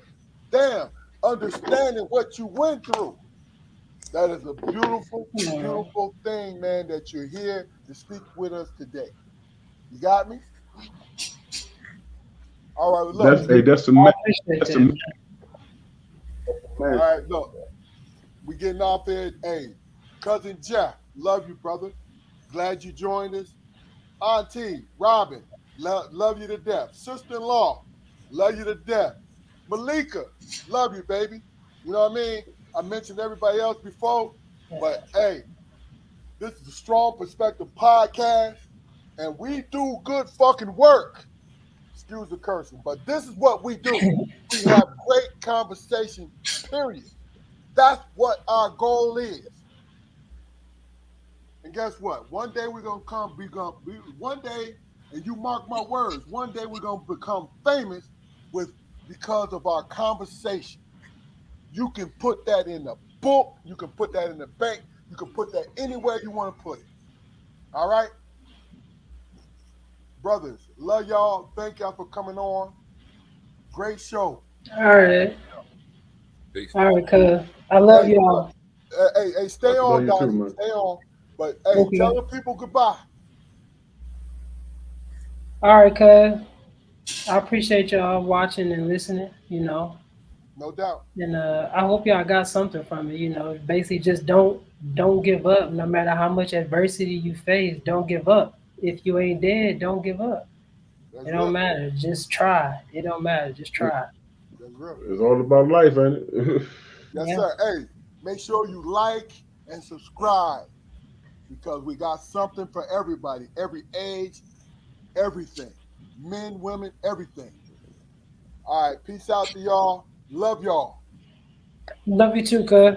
Damn. Understanding what you went through. That is a beautiful, Yeah. beautiful thing, man, that you're here to speak with us today. You got me? All right, well, look. That's hey, that's some I man. appreciate That's that, some man. All man. right, look. We getting off here. Hey, cousin Jeff, love you, brother. Glad you joined us. Auntie Robin, love you to death. Sister-in-law, love you to death. Malika, love you, baby. You know what I mean? I mentioned everybody else before, but hey, this is a Strong Perspective podcast, and we do good fucking work. Excuse the cursing, but this is what we do. We have great conversation, period. That's what our goal is. And guess what? One day we're gonna come, one day, and you mark my words, one day we're gonna become famous with because of our conversation. You can put that in the book, you can put that in the bank, you can put that anywhere you want to put it. All right? Brothers, love y'all. Thank y'all for coming on. Great show. All right. Peace. All right, cuz. I love Hey, y'all. hey, stay Love you, Love on, brother. you too, Donnie. man. Stay on. But hey, tell Okay. the people goodbye. All right, cuz. I appreciate y'all watching and listening, you know. No doubt. And I hope y'all got something from it, you know. Basically just don't give up. No matter how much adversity you face, don't give up. If you ain't dead, don't give up. It That's don't real. matter. Just try. It don't matter. Just try. That's real. It's all about life, ain't it? Yes, Yeah. sir. Hey, Make sure you like and subscribe because we got something for everybody, every age, everything. Men, women, everything. All right, peace out to y'all. Love y'all. Love you too, cuz.